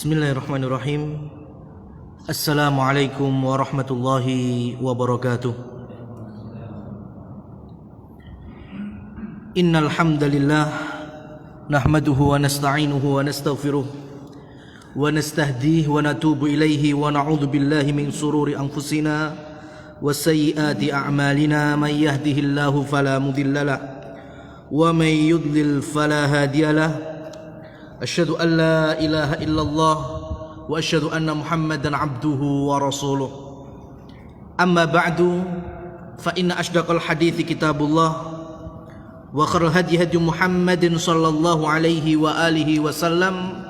Bismillahirrahmanirrahim. Assalamualaikum warahmatullahi wabarakatuh. Innal hamdalillah nahmaduhu wa nasta'inuhu wa nastaghfiruh wa nastahdihi wa natubu ilaihi wa na'udzu billahi min shururi anfusina wa sayyiati a'malina. May yahdihillahu fala mudhillalah wa may yudlil fala hadiyalah. Asyhadu an la ilaha illallah wa asyhadu anna Muhammadan abduhu wa rasuluh. Amma ba'du, fa inna asdaqal hadithi kitabullah wa khairal hadi hadi Muhammadin sallallahu alaihi wa alihi wasallam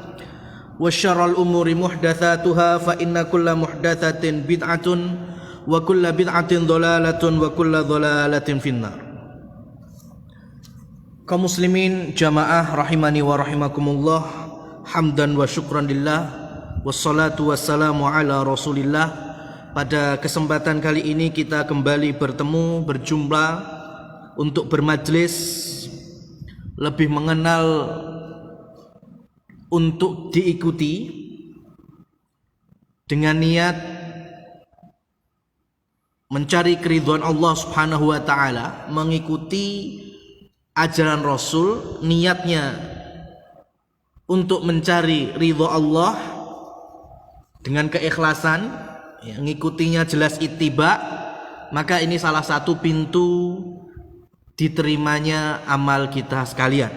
wa syarrul umuri muhdatsatuha fa inna kulla muhdatsatin bid'atun wa kulla bid'atin dhalalatun wa kulla dhalalatin finnar. Kaum muslimin jamaah rahimani wa rahimakumullah, hamdan wa syukran lillah, wassalatu wassalamu ala rasulillah. Pada kesempatan kali ini kita kembali berjumpa untuk bermajlis, lebih mengenal untuk diikuti dengan niat mencari keridhaan Allah Subhanahu wa taala, mengikuti ajaran Rasul, niatnya untuk mencari ridho Allah dengan keikhlasan, ya, ngikutinya jelas ittiba, maka ini salah satu pintu diterimanya amal kita sekalian.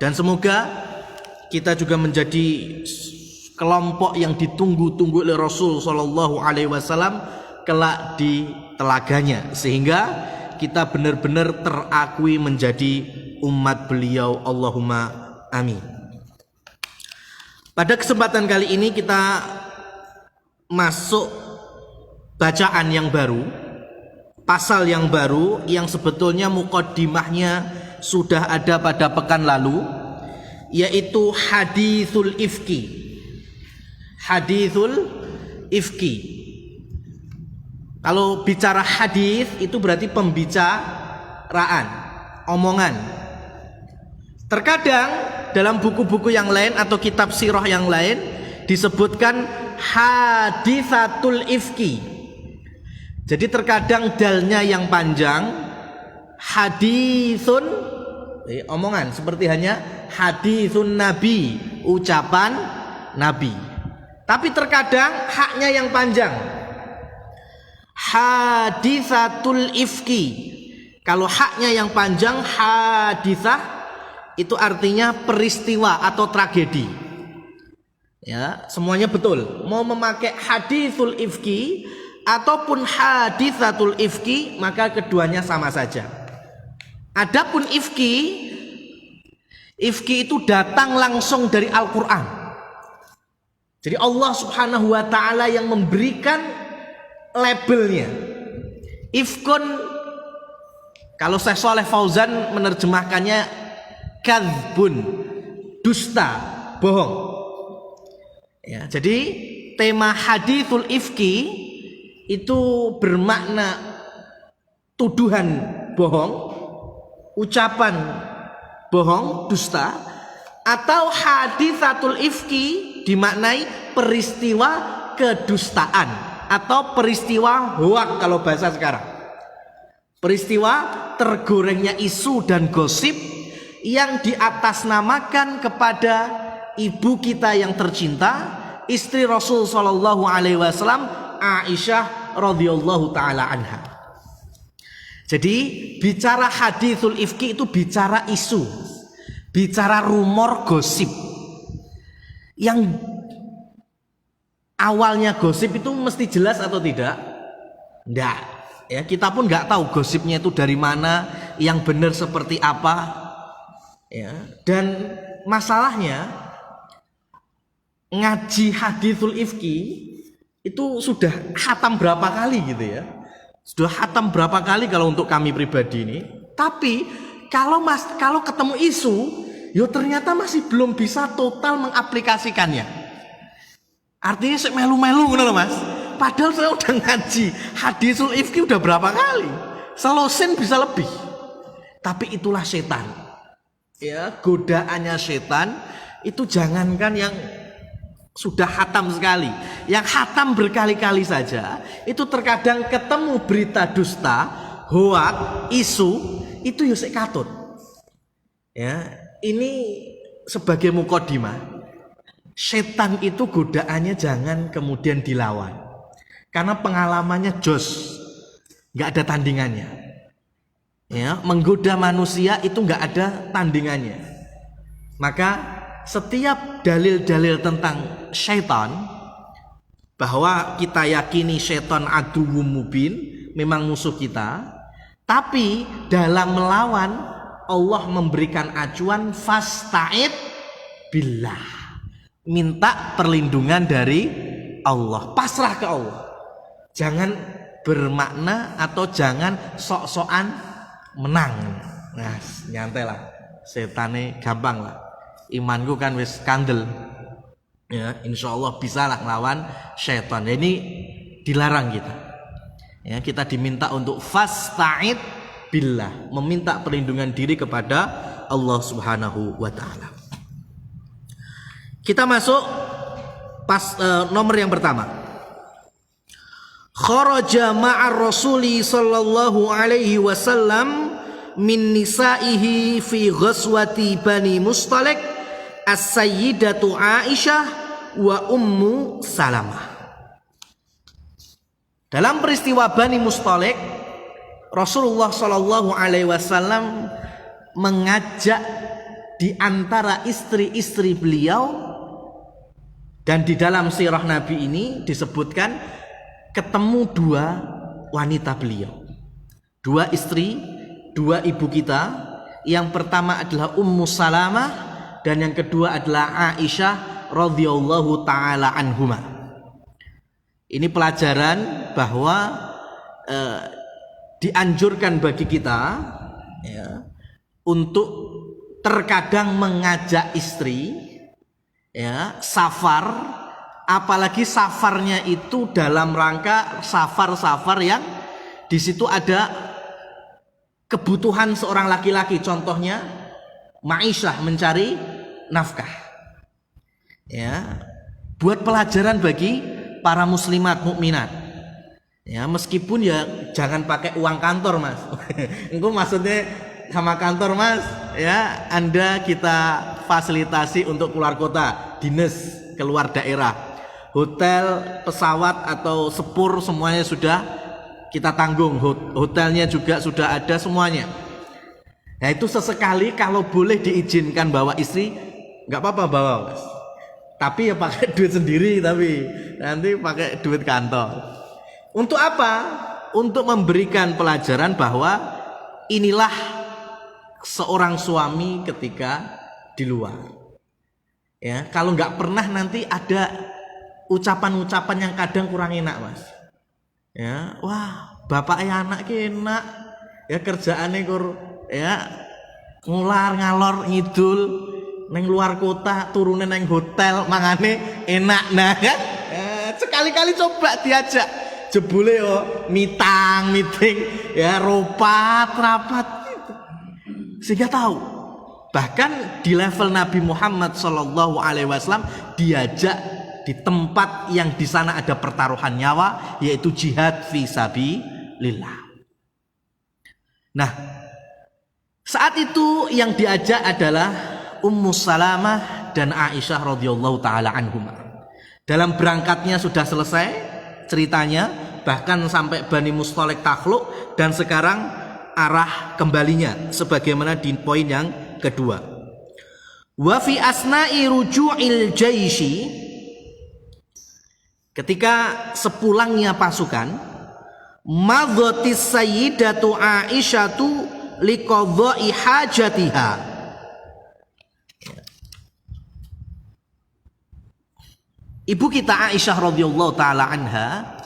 Dan semoga kita juga menjadi kelompok yang ditunggu-tunggu oleh Rasul Shallallahu Alaihi Wasallam kelak di telaganya, sehingga kita benar-benar terakui menjadi umat beliau. Allahumma amin. Pada kesempatan kali ini kita masuk bacaan yang baru, pasal yang baru yang sebetulnya muqaddimahnya sudah ada pada pekan lalu, yaitu haditsul ifki. Haditsul ifki. Kalau bicara hadis itu berarti pembicaraan, omongan. Terkadang dalam buku-buku yang lain atau kitab sirah yang lain disebutkan haditsatul ifki. Jadi terkadang dalnya yang panjang, hadisun, omongan, seperti hanya hadisun nabi, ucapan nabi. Tapi terkadang haknya yang panjang, haditsatul ifki. Kalau haknya yang panjang, haditsah, itu artinya peristiwa atau tragedi. Ya, semuanya betul. Mau memakai haditsul ifki ataupun haditsatul ifki, maka keduanya sama saja. Adapun ifki itu datang langsung dari Al-Qur'an. Jadi Allah Subhanahu wa taala yang memberikan labelnya. Ifkun, kalau Syekh Shalih Fauzan menerjemahkannya kadzbun, dusta, bohong. Ya, jadi tema haditsul ifki itu bermakna tuduhan bohong, ucapan bohong, dusta, atau haditsatul ifki dimaknai peristiwa kedustaan atau peristiwa hoak kalau bahasa sekarang. Peristiwa tergorengnya isu dan gosip yang diatasnamakan kepada ibu kita yang tercinta, istri Rasul Shallallahu Alaihi Wasallam, Aisyah radhiyallahu taala anha. Jadi bicara haditsul ifki itu bicara isu, bicara rumor, gosip yang awalnya gosip itu mesti jelas atau tidak? Enggak. Ya, kita pun enggak tahu gosipnya itu dari mana, yang benar seperti apa. Ya, dan masalahnya ngaji haditsul ifki itu sudah khatam berapa kali gitu ya. Sudah khatam berapa kali kalau untuk kami pribadi ini. Tapi kalau ketemu isu, yo ternyata masih belum bisa total mengaplikasikannya. Artinya saya melu-melu gitu loh Mas. Padahal saya udah ngaji haditsul ifki udah berapa kali, selosin bisa lebih. Tapi itulah setan. Ya, godaannya setan itu jangankan yang sudah hatam sekali. Yang hatam berkali-kali saja, itu terkadang ketemu berita dusta, hoak, isu, itu ya sik katut. Ya, ini sebagai mukadimah. Setan itu godaannya jangan kemudian dilawan. Karena pengalamannya jos, nggak ada tandingannya. Ya, menggoda manusia itu nggak ada tandingannya. Maka setiap dalil-dalil tentang syaitan, bahwa kita yakini syaitan aduwwum mubin, memang musuh kita, tapi dalam melawan Allah memberikan acuan fasta'id billah, minta perlindungan dari Allah, pasrah ke Allah. Jangan bermakna atau jangan sok-sokan menang. Nah, nyantai lah, setane gampang lah. Imanku kan wis kandel, ya insya Allah bisa lah ngelawan syaitan. Ini dilarang kita, ya kita diminta untuk fasta'id billah, meminta perlindungan diri kepada Allah Subhanahu wa taala. Kita masuk nomor yang pertama. Kharaja ma'ar rasuli sallallahu alaihi wasallam min nisaihi fi ghazwati Bani Mustalik as-sayyidatu Aisyah wa Ummu Salamah. Dalam peristiwa Bani Mustalik, Rasulullah sallallahu alaihi wasallam mengajak di antara istri-istri beliau, dan di dalam sirah Nabi ini disebutkan ketemu dua wanita beliau, dua istri, dua ibu kita. Yang pertama adalah Ummu Salamah dan yang kedua adalah Aisyah radhiyallahu taala anhuma. Ini pelajaran bahwa dianjurkan bagi kita, ya, untuk terkadang mengajak istri, ya, safar, apalagi safarnya itu dalam rangka safar-safar yang di situ ada kebutuhan seorang laki-laki, contohnya ma'isyah, mencari nafkah. Ya, buat pelajaran bagi para muslimat mukminat. Ya, meskipun ya jangan pakai uang kantor, Mas. Engko maksudnya sama kantor, Mas, ya Anda kita fasilitasi untuk keluar kota, dinas keluar daerah, hotel, pesawat atau sepur semuanya sudah kita tanggung, hotelnya juga sudah ada semuanya. Nah itu sesekali kalau boleh diizinkan bawa istri, nggak apa-apa bawa, Mas. Tapi ya pakai duit sendiri, tapi nanti pakai duit kantor. Untuk apa? Untuk memberikan pelajaran bahwa inilah seorang suami ketika di luar. Ya, kalau nggak pernah nanti ada ucapan-ucapan yang kadang kurang enak, Mas. Ya, wah, bapak anak enak, ya kerjaannya ya ngular ngalor ngidul neng luar kota, turunin neng hotel, mangane enak, nah kan? Sekali-kali coba diajak, jebule yo meeting, ya rapat gitu. Sehingga tahu. Bahkan di level Nabi Muhammad Shallallahu Alaihi Wasallam diajak di tempat yang di sana ada pertaruhan nyawa, yaitu jihad fi sabilillah. Nah, saat itu yang diajak adalah Ummu Salamah dan Aisyah radhiyallahu taala anhuma. Dalam berangkatnya sudah selesai ceritanya, bahkan sampai Bani Mustalik takluk, dan sekarang arah kembalinya sebagaimana di poin yang kedua. Wa fi asna'i ruju'il jaisi, ketika sepulangnya pasukan, madhatis sayyidatu Aisyatu liqadha'i hajatiha. Ibu kita Aisyah radhiyallahu taala anha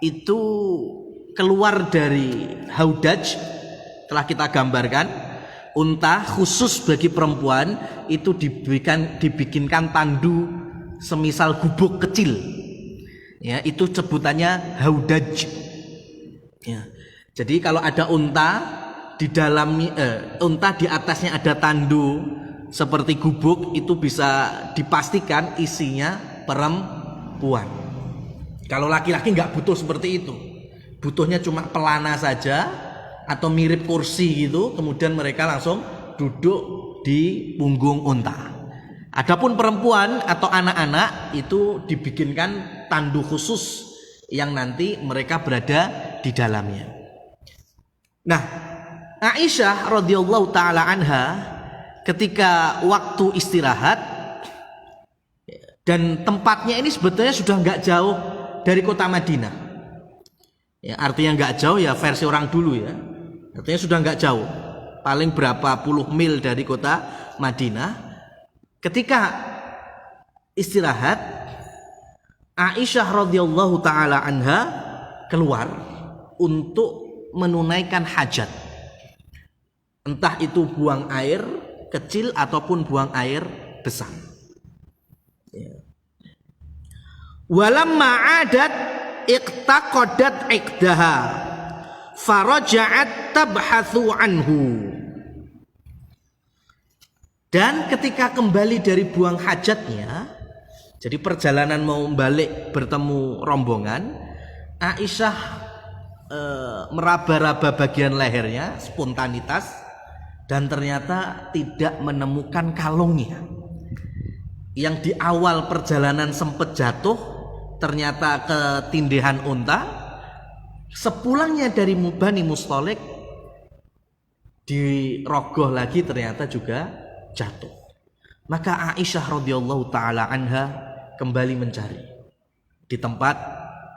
itu keluar dari haudaj, telah kita gambarkan, unta khusus bagi perempuan itu dibikinkan tandu semisal gubuk kecil. Ya, itu sebutannya haudaj. Ya. Jadi kalau ada unta di dalam unta di atasnya ada tandu seperti gubuk, itu bisa dipastikan isinya perempuan. Kalau laki-laki nggak butuh seperti itu, butuhnya cuma pelana saja atau mirip kursi gitu, kemudian mereka langsung duduk di punggung unta. Adapun perempuan atau anak-anak itu dibikinkan tandu khusus yang nanti mereka berada di dalamnya. Nah, Aisyah radhiyallahu taala anha ketika waktu istirahat, dan tempatnya ini sebetulnya sudah nggak jauh dari kota Madinah. Ya, artinya nggak jauh ya versi orang dulu ya. Artinya sudah nggak jauh, paling berapa puluh mil dari kota Madinah. Ketika istirahat, Aisyah radhiyallahu taala anha keluar untuk menunaikan hajat. Entah itu buang air kecil ataupun buang air besar. Walamma adat iqtaqadat iqdaha faraja'at tabhathu anhu. Dan ketika kembali dari buang hajatnya, jadi perjalanan mau balik bertemu rombongan, Aisyah meraba-raba bagian lehernya, spontanitas, dan ternyata tidak menemukan kalungnya. Yang di awal perjalanan sempat jatuh, ternyata ketindihan unta. Sepulangnya dari Bani Mustalik, dirogoh lagi ternyata juga jatuh. Maka Aisyah radhiyallahu taala anha kembali mencari di tempat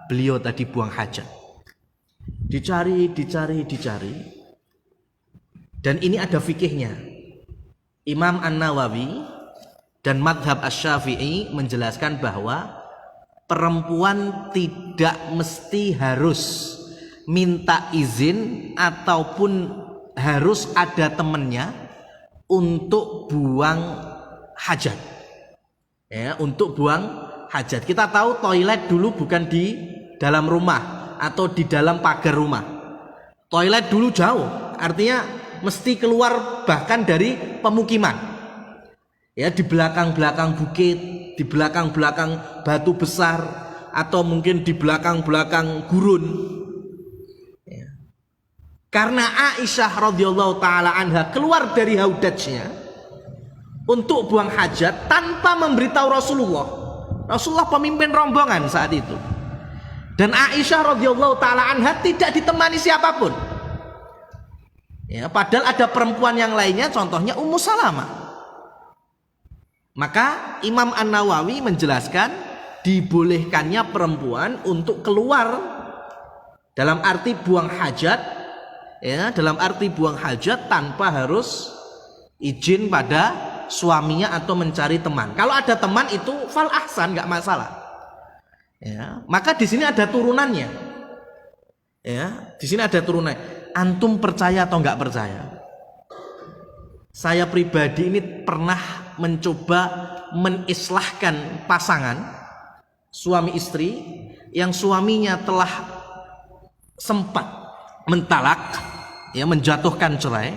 beliau tadi buang hajat. Dicari. Dan ini ada fikihnya. Imam An-Nawawi dan madhab Asy-Syafi'i menjelaskan bahwa perempuan tidak mesti harus minta izin ataupun harus ada temannya untuk buang hajat. Ya, untuk buang hajat. Kita tahu toilet dulu bukan di dalam rumah atau di dalam pagar rumah. Toilet dulu jauh, artinya mesti keluar bahkan dari pemukiman. Ya, di belakang-belakang bukit, di belakang-belakang batu besar, atau mungkin di belakang-belakang gurun. Ya. Karena Aisyah radhiyallahu taala anha keluar dari haudajnya untuk buang hajat tanpa memberitahu Rasulullah. Rasulullah pemimpin rombongan saat itu. Dan Aisyah radhiyallahu taala anha tidak ditemani siapapun. Ya, padahal ada perempuan yang lainnya, contohnya Ummu Salamah. Maka Imam An-Nawawi menjelaskan dibolehkannya perempuan untuk keluar dalam arti buang hajat, ya, dalam arti buang hajat tanpa harus izin pada suaminya atau mencari teman. Kalau ada teman itu fal ahsan, nggak masalah. Ya, maka di sini ada turunannya. Ya, di sini ada turunan. Antum percaya atau nggak percaya? Saya pribadi ini pernah mencoba menislahkan pasangan suami istri yang suaminya telah sempat mentalak, ya, menjatuhkan cerai.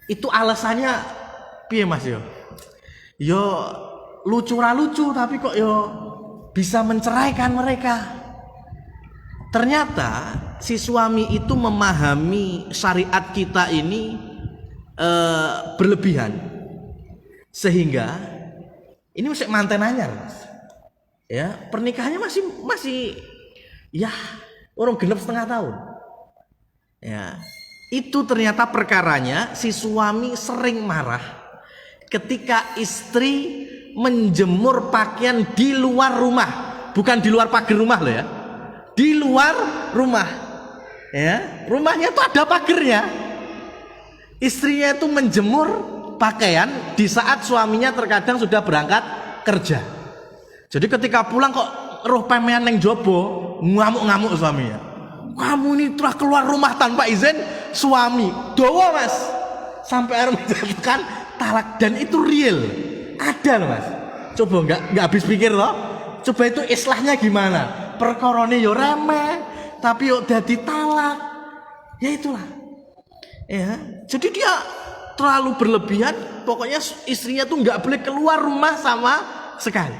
Itu alasannya piye Mas yo? Yo lucu tapi kok yo bisa menceraikan mereka. Ternyata si suami itu memahami syariat kita ini berlebihan, sehingga ini masih manten anyar, Mas. Ya, pernikahannya masih ya orang genap setengah tahun. Ya, itu ternyata perkaranya si suami sering marah ketika istri menjemur pakaian di luar rumah, bukan di luar pagar rumah loh ya, di luar rumah. Ya, rumahnya tuh ada pagernya. Istrinya itu menjemur pakaian di saat suaminya terkadang sudah berangkat kerja. Jadi ketika pulang kok roh pemean neng jobo, ngamuk-ngamuk suaminya. Kamu ini telah keluar rumah tanpa izin suami. Dowo Mas, sampai akhirnya menjatuhkan talak, dan itu real, ada loh Mas. Coba nggak habis pikir loh. Coba itu islahnya gimana? Perkorone yo remeh, tapi yo dadi talak. Ya itulah. Ya, jadi dia terlalu berlebihan. Pokoknya istrinya tuh nggak boleh keluar rumah sama sekali.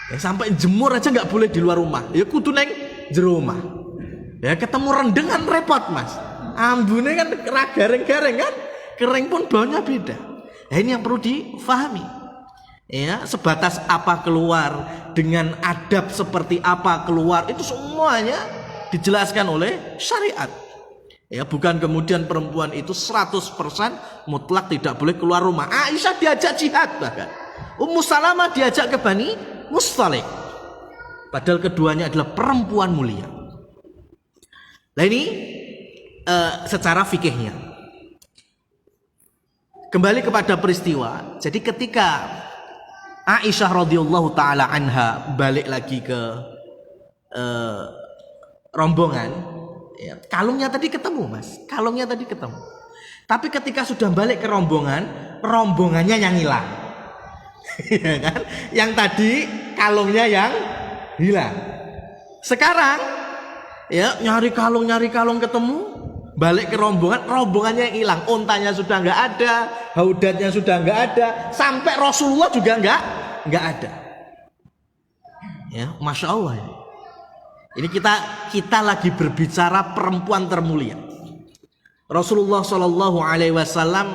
Ya, sampai jemur aja nggak boleh di luar rumah. Ya kudu neng jero rumah. Ya ketemu rendeng kan repot mas. Ambune kan gareng-gareng kan, kering pun baunya beda. Nah, ini yang perlu difahami. Ya, sebatas apa keluar, dengan adab seperti apa keluar, itu semuanya dijelaskan oleh syariat. Ya, bukan kemudian perempuan itu 100% mutlak tidak boleh keluar rumah. Aisyah diajak jihad bahkan. Ummu Salamah diajak ke Bani Mustalik. Padahal keduanya adalah perempuan mulia. Nah ini secara fikihnya. Kembali kepada peristiwa. Jadi ketika Aisyah radhiyallahu taala anha balik lagi ke rombongan, ya, kalungnya tadi ketemu mas, kalungnya tadi ketemu. Tapi ketika sudah balik ke rombongan, rombongannya yang hilang. Ya kan? Yang tadi kalungnya yang hilang. Sekarang ya nyari kalung ketemu, balik ke rombongannya yang hilang. Ontanya sudah nggak ada, haudatnya sudah nggak ada, sampai Rasulullah juga nggak ada. Ya, masya Allah. Ini kita lagi berbicara perempuan termulia. Rasulullah Shallallahu Alaihi Wasallam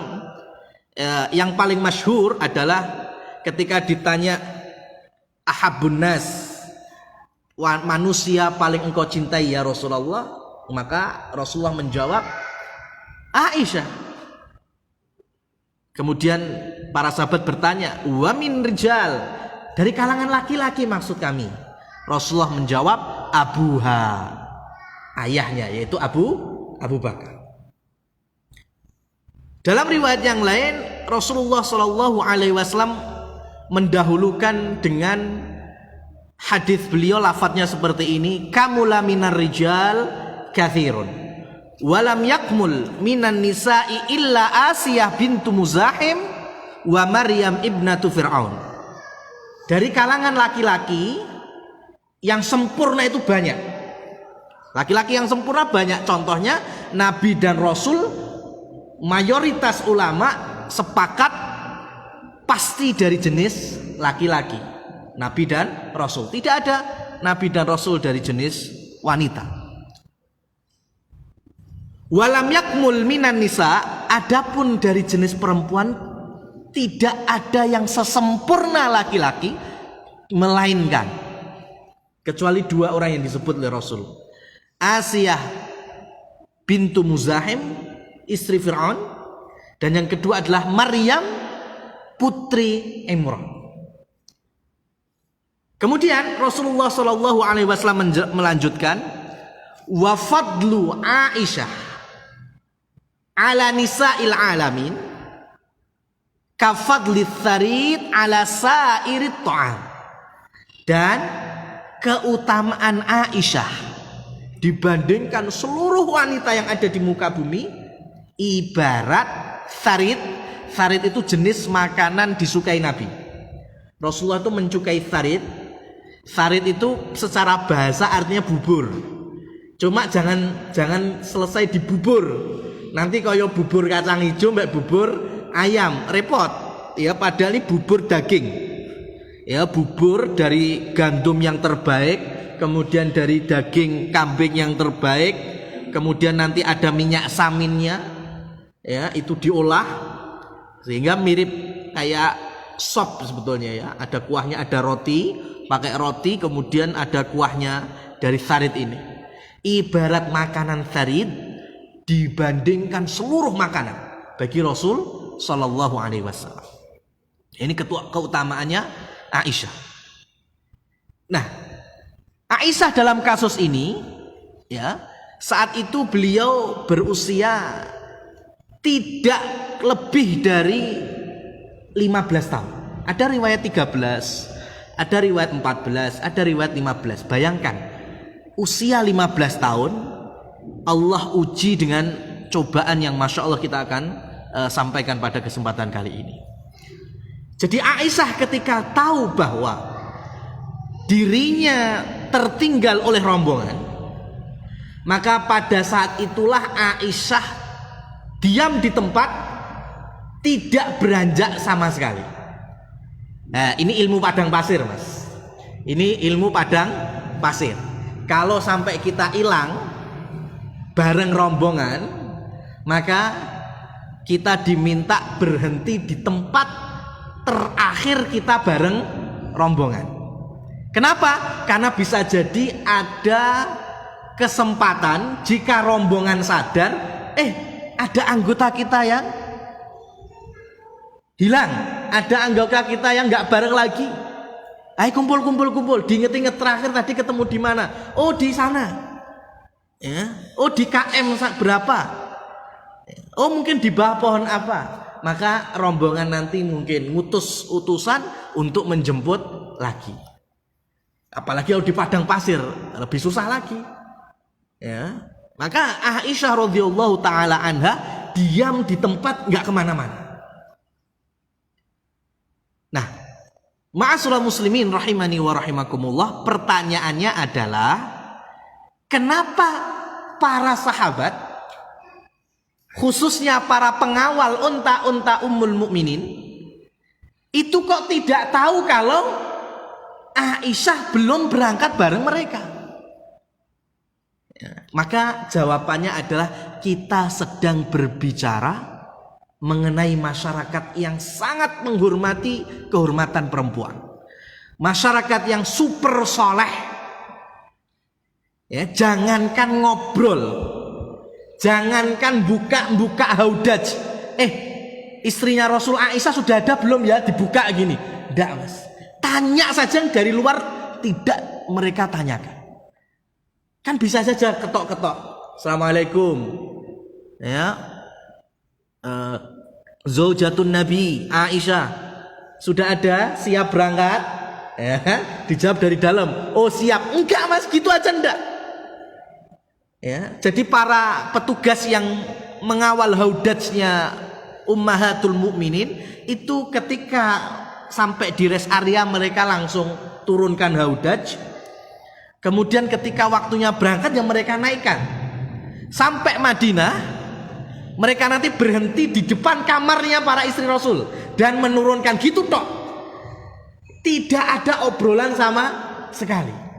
yang paling masyhur adalah ketika ditanya ahabun nas, manusia paling engkau cintai ya Rasulullah, maka Rasulullah menjawab Aisyah. Kemudian para sahabat bertanya, wa min rijal, dari kalangan laki-laki maksud kami. Rasulullah menjawab abuha, ayahnya, yaitu Abu Bakar. Dalam riwayat yang lain Rasulullah Shallallahu Alaihi Wasallam mendahulukan dengan hadis beliau, lafadznya seperti ini, kamula minar rijal kathirun walam yakmul minan nisa'i illa Asiyah bintu Muzahim wa Maryam ibnatu Fir'aun. Dari kalangan laki-laki yang sempurna itu banyak. Laki-laki yang sempurna banyak. Contohnya Nabi dan Rasul, mayoritas ulama sepakat pasti dari jenis laki-laki, Nabi dan Rasul. Tidak ada Nabi dan Rasul dari jenis wanita. Walam yakmul minan nisa, adapun dari jenis perempuan tidak ada yang sesempurna laki-laki, melainkan kecuali dua orang yang disebut oleh Rasul, Asiyah bintu Muzahim, istri Fir'aun, dan yang kedua adalah Maryam putri Imran. Kemudian Rasulullah Shallallahu Alaihi Wasallam melanjutkan, wa fadlu Aisyah ala nisa'il alamin kafadli tsarid ala sairit ta'am. Dan keutamaan Aisyah dibandingkan seluruh wanita yang ada di muka bumi ibarat tsarid. Tsarid itu jenis makanan disukai Nabi. Rasulullah itu mencukai tsarid. Tsarid itu secara bahasa artinya bubur. Cuma jangan selesai di bubur. Nanti kaya bubur kacang hijau mbak bubur ayam, repot. Ya padahal ini bubur daging. Ya bubur dari gandum yang terbaik, kemudian dari daging kambing yang terbaik, kemudian nanti ada minyak saminnya. Ya, itu diolah sehingga mirip kayak sop sebetulnya ya. Ada kuahnya, ada roti, pakai roti, kemudian ada kuahnya dari tsarid ini. Ibarat makanan tsarid dibandingkan seluruh makanan bagi Rasul Shallallahu Alaihi Wasallam. Ini keutamaannya Aisyah. Nah, Aisyah dalam kasus ini ya, saat itu beliau berusia tidak lebih dari 15 tahun. Ada riwayat 13, ada riwayat 14, ada riwayat 15. Bayangkan usia 15 tahun Allah uji dengan cobaan yang masya Allah kita akan sampaikan pada kesempatan kali ini. Jadi Aisyah ketika tahu bahwa dirinya tertinggal oleh rombongan, maka pada saat itulah Aisyah diam di tempat, tidak beranjak sama sekali. Nah, ini ilmu padang pasir, mas. Ini ilmu padang pasir. Kalau sampai kita hilang bareng rombongan, maka kita diminta berhenti di tempat terakhir kita bareng rombongan. Kenapa? Karena bisa jadi ada kesempatan jika rombongan sadar, ada anggota kita yang hilang, ada anggota kita yang nggak bareng lagi. Ayo kumpul. Diinget-inget terakhir tadi ketemu di mana? Oh di sana. Ya. Oh di KM berapa? Oh mungkin di bawah pohon apa? Maka rombongan nanti mungkin ngutus utusan untuk menjemput lagi. Apalagi kalau di padang pasir lebih susah lagi. Ya. Maka Aisyah radhiyallahu taala anha diam di tempat, nggak kemana-mana. Nah, ma'asyiral muslimin rahimani wa rahimakumullah, pertanyaannya adalah kenapa para sahabat, khususnya para pengawal unta-unta Ummul Mukminin, itu kok tidak tahu kalau Aisyah belum berangkat bareng mereka? Ya, maka jawabannya adalah kita sedang berbicara mengenai masyarakat yang sangat menghormati kehormatan perempuan, masyarakat yang super soleh. Ya, jangankan ngobrol, jangankan buka haudaj. Istrinya Rasul Aisyah sudah ada belum ya dibuka gini? Enggak mas. Tanya saja dari luar tidak mereka tanyakan. Kan bisa saja ketok-ketok. Assalamualaikum. Ya. Zaujatun Nabi Aisyah sudah ada, siap berangkat? Ya, dijawab dari dalam. Oh siap. Enggak mas, gitu aja enggak. Ya, jadi para petugas yang mengawal haudajnya Ummahatul Mukminin itu ketika sampai di rest area mereka langsung turunkan haudaj. Kemudian ketika waktunya berangkat yang mereka naikkan. Sampai Madinah mereka nanti berhenti di depan kamarnya para istri Rasul dan menurunkan, gitu tok. Tidak ada obrolan sama sekali.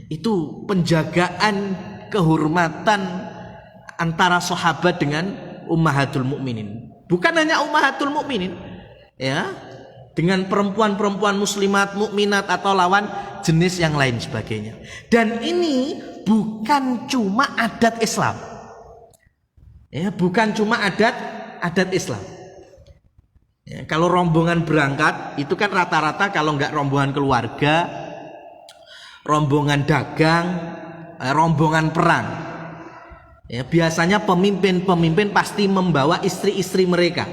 Itu penjagaan kehormatan antara sahabat dengan Ummahatul Mukminin. Bukan hanya Ummahatul Mukminin, ya, dengan perempuan-perempuan muslimat, mukminat atau lawan jenis yang lain sebagainya. Dan ini bukan cuma adat Islam. Ya, bukan cuma adat Islam. Ya, kalau rombongan berangkat itu kan rata-rata kalau nggak rombongan keluarga, rombongan dagang, rombongan perang. Ya, biasanya pemimpin pasti membawa istri-istri mereka.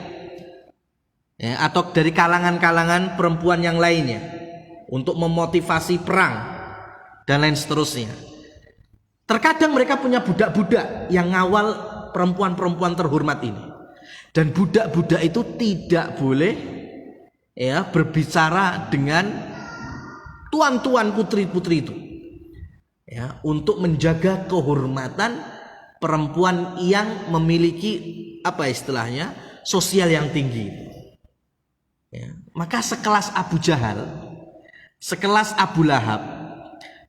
Ya, atau dari kalangan-kalangan perempuan yang lainnya untuk memotivasi perang dan lain seterusnya. Terkadang mereka punya budak-budak yang ngawal perempuan-perempuan terhormat ini. Dan budak-budak itu tidak boleh ya berbicara dengan tuan-tuan putri-putri itu. Ya, untuk menjaga kehormatan perempuan yang memiliki apa istilahnya? Sosial yang tinggi. Ya, maka sekelas Abu Jahal, sekelas Abu Lahab,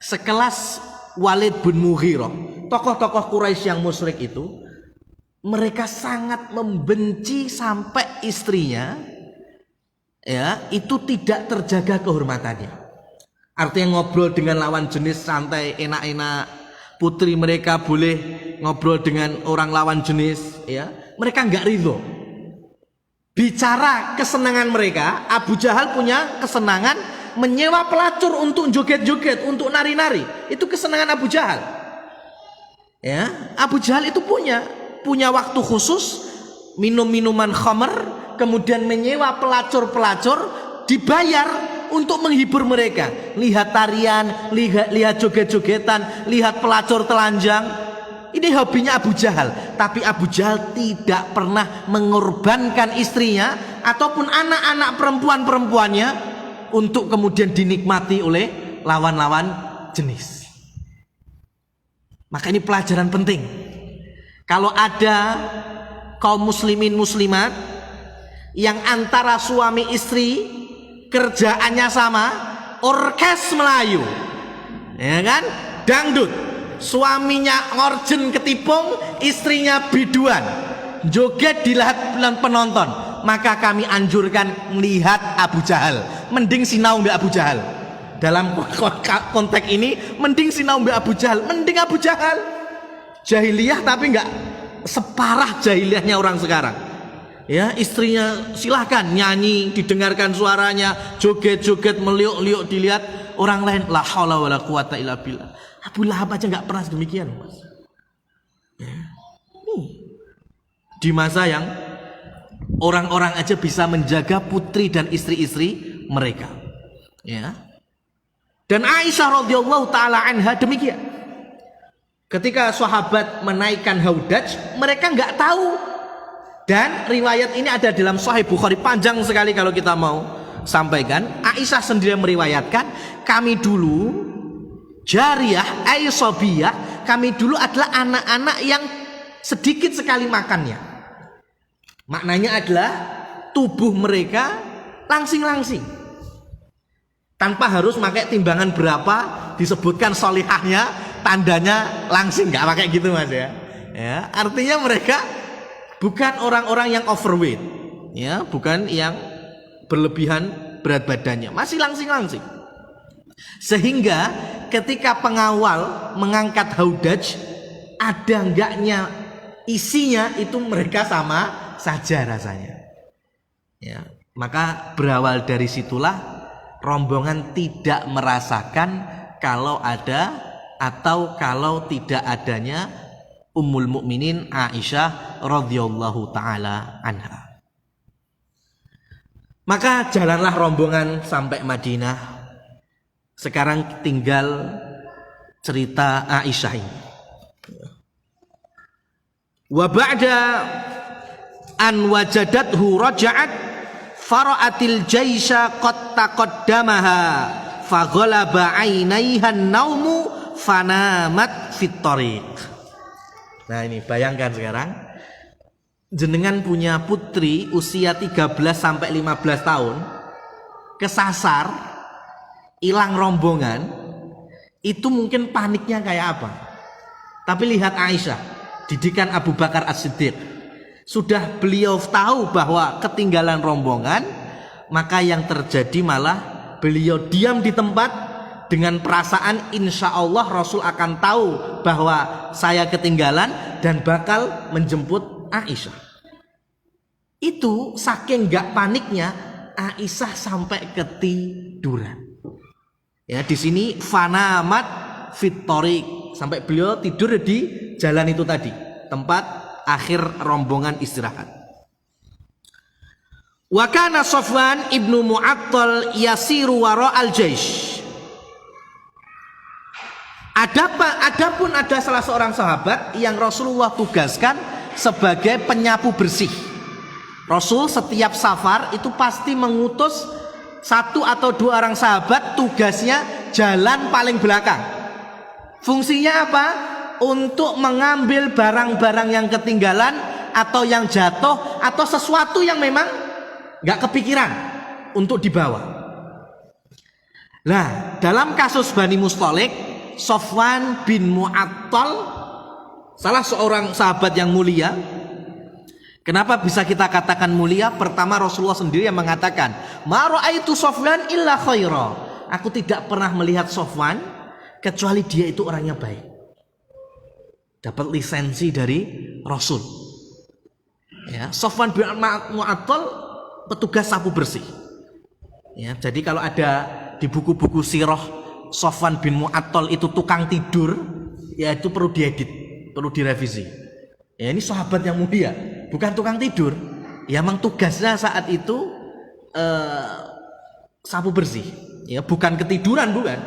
sekelas Walid bin Mughirah, tokoh-tokoh Quraisy yang musyrik itu, mereka sangat membenci sampai istrinya ya itu tidak terjaga kehormatannya. Artinya ngobrol dengan lawan jenis santai, enak-enak. Putri mereka boleh ngobrol dengan orang lawan jenis, ya. Mereka nggak ridho. Bicara kesenangan mereka, Abu Jahal punya kesenangan menyewa pelacur untuk joget-joget, untuk nari-nari. Itu kesenangan Abu Jahal. Ya, Abu Jahal itu punya waktu khusus minum minuman khamr, kemudian menyewa pelacur-pelacur dibayar untuk menghibur mereka. Lihat tarian, lihat joget-jogetan, lihat pelacur telanjang. Ini hobinya Abu Jahal. Tapi Abu Jahal tidak pernah mengorbankan istrinya ataupun anak-anak perempuan-perempuannya untuk kemudian dinikmati oleh lawan-lawan jenis. Maka ini pelajaran penting. Kalau ada kaum muslimin muslimat yang antara suami istri kerjaannya sama, orkes Melayu, ya kan, dangdut, suaminya orjen ketipung, istrinya biduan, joget dilihat penonton, maka kami anjurkan melihat Abu Jahal, mending sinau mbak Abu Jahal. Dalam konteks ini mending sinau mbak Abu Jahal, mending Abu Jahal. Jahiliyah tapi nggak separah jahiliyahnya orang sekarang. Ya, istrinya silahkan nyanyi, didengarkan suaranya, joget-joget, meliuk-liuk, dilihat orang lain. La haula wala quwata illa billah. Abu Lahab aja nggak pernah demikian, Mas. Ya. Di masa yang orang-orang aja bisa menjaga putri dan istri-istri mereka. Ya. Dan Aisyah radhiyallahu taala anha demikian. Ketika sahabat menaikkan haudaj, mereka nggak tahu. Dan riwayat ini ada dalam Sahih Bukhari, panjang sekali kalau kita mau sampaikan. Aisyah sendiri meriwayatkan, kami dulu jariyah, aisobiyah, kami dulu adalah anak-anak yang sedikit sekali makannya. Maknanya adalah tubuh mereka langsing-langsing, tanpa harus pakai timbangan berapa, disebutkan solihahnya, tandanya langsing, nggak pakai gitu Mas ya. Ya, artinya mereka bukan orang-orang yang overweight, ya, bukan yang berlebihan berat badannya, masih langsing-langsing. Sehingga ketika pengawal mengangkat haudaj, ada enggaknya isinya itu mereka sama saja rasanya. Ya, maka berawal dari situlah rombongan tidak merasakan kalau ada atau kalau tidak adanya Ummul Mukminin Aisyah radhiyallahu taala anha. Maka jalanlah rombongan sampai Madinah. Sekarang tinggal cerita Aisyah ini. Wa ba'da an wajadathu raja'at fara'atil jaisha qad taqaddamaha faghalaba 'ainaiha an-naumu fanamat fit tariq. Nah ini bayangkan sekarang, jenengan punya putri usia 13 sampai 15 tahun, kesasar, hilang rombongan, itu mungkin paniknya kayak apa? Tapi lihat Aisyah, didikan Abu Bakar As-Siddiq, sudah beliau tahu bahwa ketinggalan rombongan, maka yang terjadi malah beliau diam di tempat dengan perasaan insya Allah Rasul akan tahu bahwa saya ketinggalan dan bakal menjemput Aisyah. Itu saking gak paniknya Aisyah sampai ketiduran. Ya, di sini fanamat fit tariq, sampai beliau tidur di jalan itu tadi, tempat akhir rombongan istirahat. Wa kana Safwan ibnu Mu'attal yasiru wara al-jaish. Adapun ada salah seorang sahabat yang Rasulullah tugaskan sebagai penyapu bersih. Rasul setiap safar itu pasti mengutus satu atau dua orang sahabat, tugasnya jalan paling belakang. Fungsinya apa? Untuk mengambil barang-barang yang ketinggalan atau yang jatuh atau sesuatu yang memang gak kepikiran untuk dibawa. Nah, dalam kasus Bani Mustalik, Safwan bin Mu'attal, salah seorang sahabat yang mulia. Kenapa bisa kita katakan mulia? Pertama, Rasulullah sendiri yang mengatakan, ma ra'aitu Safwan illa khaira. Aku tidak pernah melihat Safwan kecuali dia itu orangnya baik. Dapat lisensi dari Rasul. Ya, Safwan bin Mu'attal petugas sapu bersih. Ya, jadi kalau ada di buku-buku sirah Safwan bin Mu'attal itu tukang tidur, ya itu perlu diedit, perlu direvisi. Ya, ini sahabat yang mulia, bukan tukang tidur. Ya, memang tugasnya saat itu sapu bersih, ya bukan ketiduran, bukan.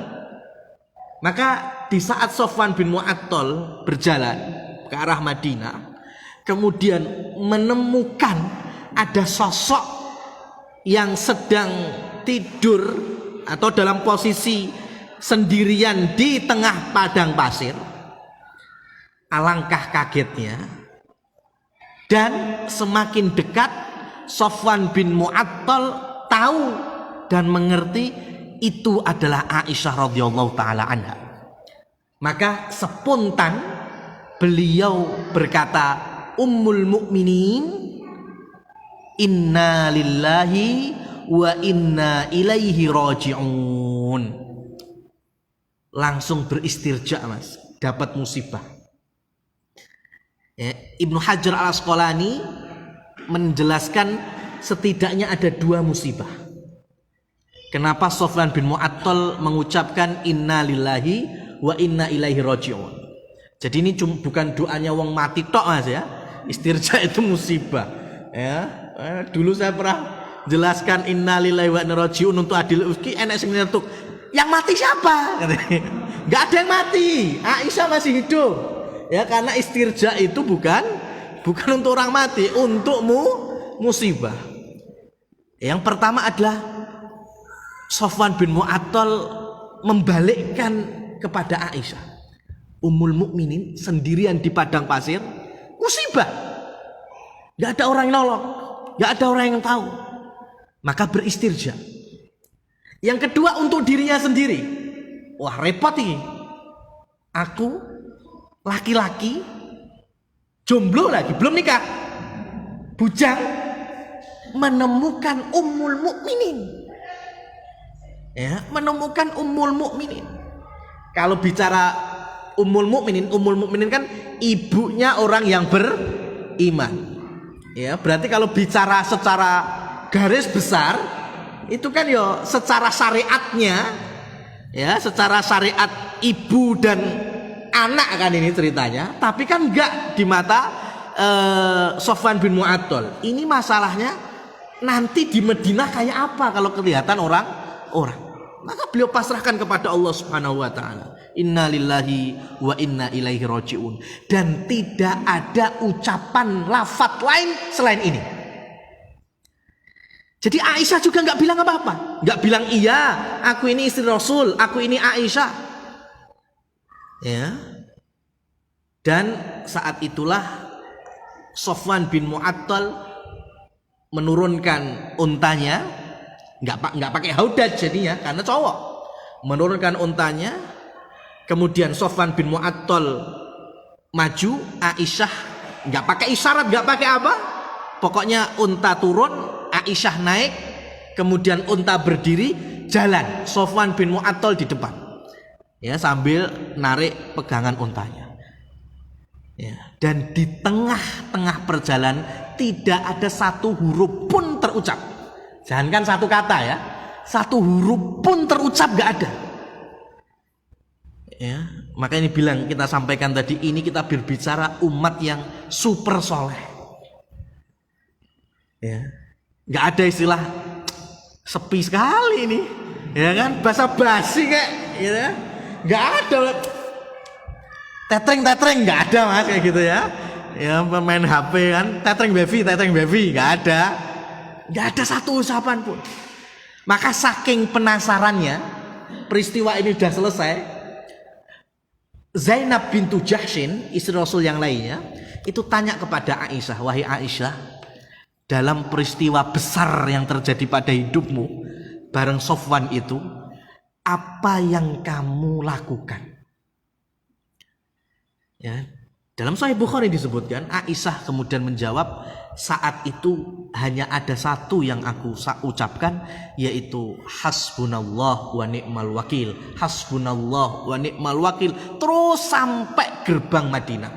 Maka di saat Safwan bin Mu'attal berjalan ke arah Madinah, kemudian menemukan ada sosok yang sedang tidur atau dalam posisi sendirian di tengah padang pasir. Alangkah kagetnya, dan semakin dekat Safwan bin Mu'attal tahu dan mengerti itu adalah Aisyah radhiyallahu taala anha. Maka spontan beliau berkata, Ummul Mukminin, inna lillahi wa inna ilaihi raji'un. Langsung beristirja, Mas, dapat musibah. Ya, Ibnu Hajar Al-Asqalani menjelaskan setidaknya ada 2 musibah. Kenapa Sofwan bin Mu'attal mengucapkan inna lillahi wa inna ilaihi raji'un. Jadi ini bukan doanya wong mati tok, Mas, ya. Istirja itu musibah. Ya, dulu saya pernah jelaskan inna lillahi wa inna raji'un untuk Adil Ufki, enak sing nyetuk. Yang mati siapa? Enggak ada yang mati. Aisyah masih hidup. Ya, karena istirja itu bukan untuk orang mati, untukmu musibah. Yang pertama adalah Sofwan bin Mu'attal membalikkan kepada Aisyah, Ummul Mukminin sendirian di padang pasir, musibah. Gak ada orang yang nolong, gak ada orang yang tahu. Maka beristirja. Yang kedua untuk dirinya sendiri. Wah, repot ini. Aku laki-laki, jomblo lagi, belum nikah, bujang, menemukan Ummul Mukminin. Ya, menemukan Ummul Mukminin. Kalau bicara Ummul Mukminin kan ibunya orang yang beriman. Ya, berarti kalau bicara secara garis besar itu kan ya secara syariatnya, ya, secara syariat ibu dan anak kan ini ceritanya, tapi kan enggak di mata Sofwan bin Mu'attal. Ini masalahnya nanti di Madinah kayak apa kalau kelihatan orang. Maka beliau pasrahkan kepada Allah Subhanahu wa taala. Inna lillahi wa inna ilaihi raji'un. Dan tidak ada ucapan lafaz lain selain ini. Jadi Aisyah juga nggak bilang apa-apa, nggak bilang iya, aku ini istri Rasul, aku ini Aisyah. Ya. Dan saat itulah Sofwan bin Mu'attal menurunkan untanya. Nggak pakai haudaj jadinya karena cowok, menurunkan untanya. Kemudian Sofwan bin Mu'attal maju, Aisyah nggak pakai isyarat, nggak pakai apa, pokoknya unta turun, Aisyah naik, kemudian unta berdiri, jalan, Sofwan bin Mu'attal di depan, ya, sambil narik pegangan untanya. Ya, dan di tengah-tengah perjalanan tidak ada satu huruf pun terucap. Jangankan satu kata, ya, satu huruf pun terucap gak ada. Ya, maka ini bilang, kita sampaikan tadi, ini kita berbicara umat yang super soleh. Ya, gak ada istilah sepi sekali ini, ya kan, basa-basi kayak, ya, gak ada tetring gak ada, Mas, kayak gitu ya. Ya, main HP kan, tetring baby gak ada. Gak ada satu ucapan pun. Maka saking penasarannya, peristiwa ini sudah selesai, Zainab bintu Jahshin, istri Rasul yang lainnya, itu tanya kepada Aisyah, wahai Aisyah, dalam peristiwa besar yang terjadi pada hidupmu bareng Sofwan itu, apa yang kamu lakukan? Ya, dalam Sahih Bukhari disebutkan, Aisyah kemudian menjawab, saat itu hanya ada satu yang aku ucapkan, yaitu hasbunallah wa ni'mal wakil, hasbunallah wa ni'mal wakil, terus sampai gerbang Madinah.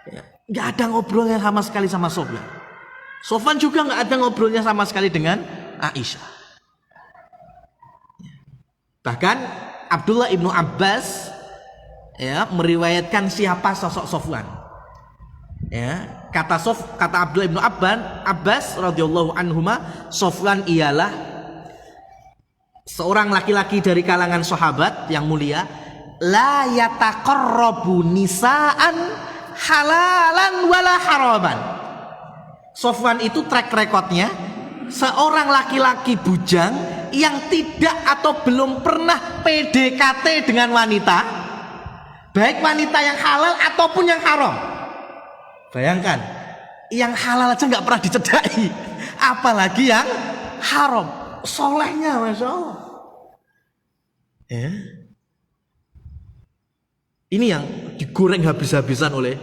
Ya, gak ada ngobrolnya sama sekali sama Sofwan. Sofwan juga gak ada ngobrolnya sama sekali dengan Aisyah. Bahkan Abdullah ibnu Abbas, ya, meriwayatkan siapa sosok Sofwan. Ya, kata Abdullah ibnu Abbas radhiyallahu anhuma, Sofwan ialah seorang laki-laki dari kalangan sahabat yang mulia, la yataqarrabu nisaan halalan wala haraman. Sofwan itu track recordnya seorang laki-laki bujang yang tidak atau belum pernah PDKT dengan wanita, baik wanita yang halal ataupun yang haram. Bayangkan, yang halal aja nggak pernah dicedai, apalagi yang haram. solehnya, Masya Allah. Ya. Ini yang digoreng habis-habisan oleh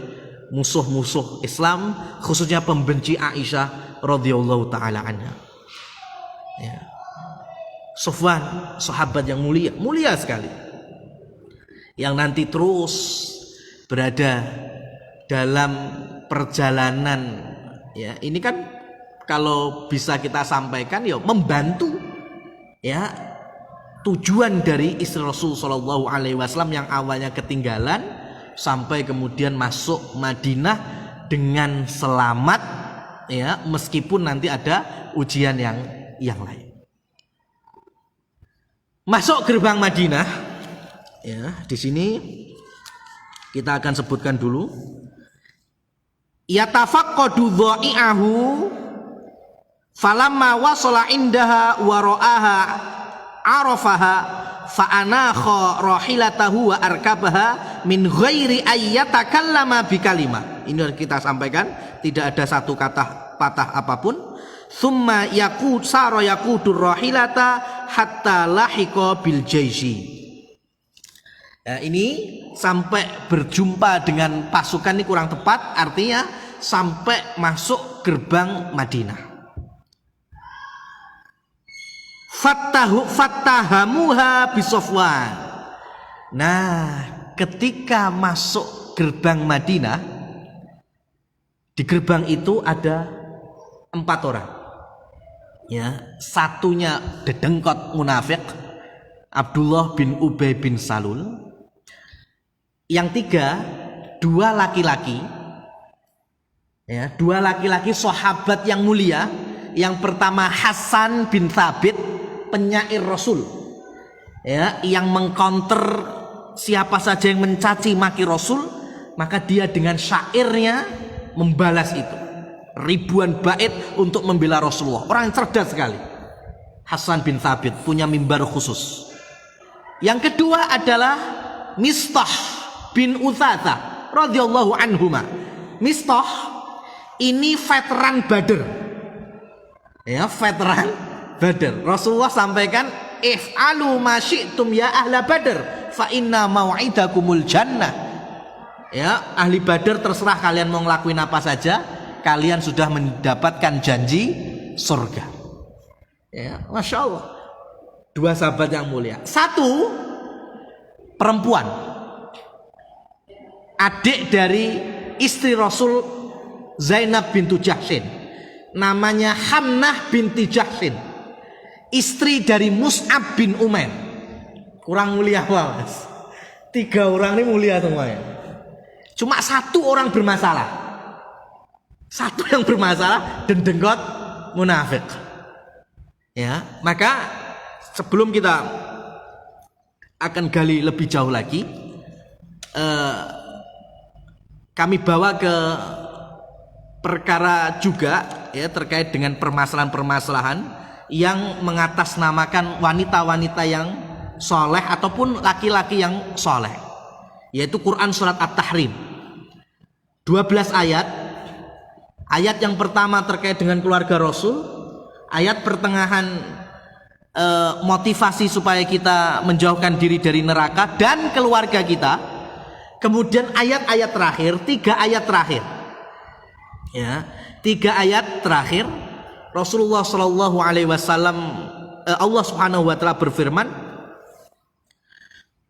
musuh-musuh Islam, khususnya pembenci Aisyah radhiyallahu taala anha. Ya. Sofwan, sahabat yang mulia sekali, yang nanti terus berada dalam perjalanan. Ya, ini kan kalau bisa kita sampaikan, ya membantu ya tujuan dari istri Rasul Shallallahu Alaihi Wasallam yang awalnya ketinggalan sampai kemudian masuk Madinah dengan selamat, ya meskipun nanti ada ujian yang lain. Masuk gerbang Madinah, ya di sini kita akan sebutkan dulu. Yatafaqqadu dha'i'ahu falamma wasala indaha wa ra'aha arafaha fa anakha rahilatahu wa arkabaha min ghairi ayyatakallama bi kalimah. Ini harus kita sampaikan, tidak ada satu kata patah apapun. Tsumma sara yaqudur rahilata hatta lahiqa bil jaisi. Nah, ini sampai berjumpa dengan pasukan ini kurang tepat, artinya sampai masuk gerbang Madinah. Fattahamuha bi Sofwan. Nah, ketika masuk gerbang Madinah, di gerbang itu ada 4 orang. Ya, satunya dedengkot munafik, Abdullah bin Ubay bin Salul. Yang 3, 2 laki-laki. Ya, 2 laki-laki sahabat yang mulia. Yang pertama Hasan bin Thabit, penyair Rasul. Ya, yang mengcounter siapa saja yang mencaci maki Rasul, maka dia dengan syairnya membalas itu. Ribuan bait untuk membela Rasulullah. Orang yang cerdas sekali. Hasan bin Thabit punya mimbar khusus. Yang kedua adalah Mistah bin Utsatha radhiyallahu anhuma. Mistah ini veteran Badr. Ya, veteran Badr. Rasulullah sampaikan, "If'alu ma syi'tum ya ahla Badr, fa inna mau'idakumul jannah." Ya, ahli Badr, terserah kalian mau ngelakuin apa saja, kalian sudah mendapatkan janji surga. Ya, Masya Allah. 2 sahabat yang mulia. 1 perempuan, adik dari istri Rasul Zainab bintu Jahshin, namanya Hamnah binti Jahshin, istri dari Mus'ab bin Umair. Kurang mulia apa, Mas? 3 orang ini mulia semuanya. Cuma 1 orang bermasalah. 1 yang bermasalah, dedengkot munafik. Ya, maka sebelum kita akan gali lebih jauh lagi, kami bawa ke perkara juga, ya, terkait dengan permasalahan-permasalahan yang mengatasnamakan wanita-wanita yang soleh ataupun laki-laki yang soleh, yaitu Quran surat At-Tahrim 12 ayat. Ayat yang pertama terkait dengan keluarga Rasul, ayat pertengahan motivasi supaya kita menjauhkan diri dari neraka dan keluarga kita. Kemudian ayat-ayat terakhir, 3 ayat terakhir, ya, 3 ayat terakhir Rasulullah Shallallahu Alaihi Wasallam, Allah Subhanahu Wa Taala berfirman,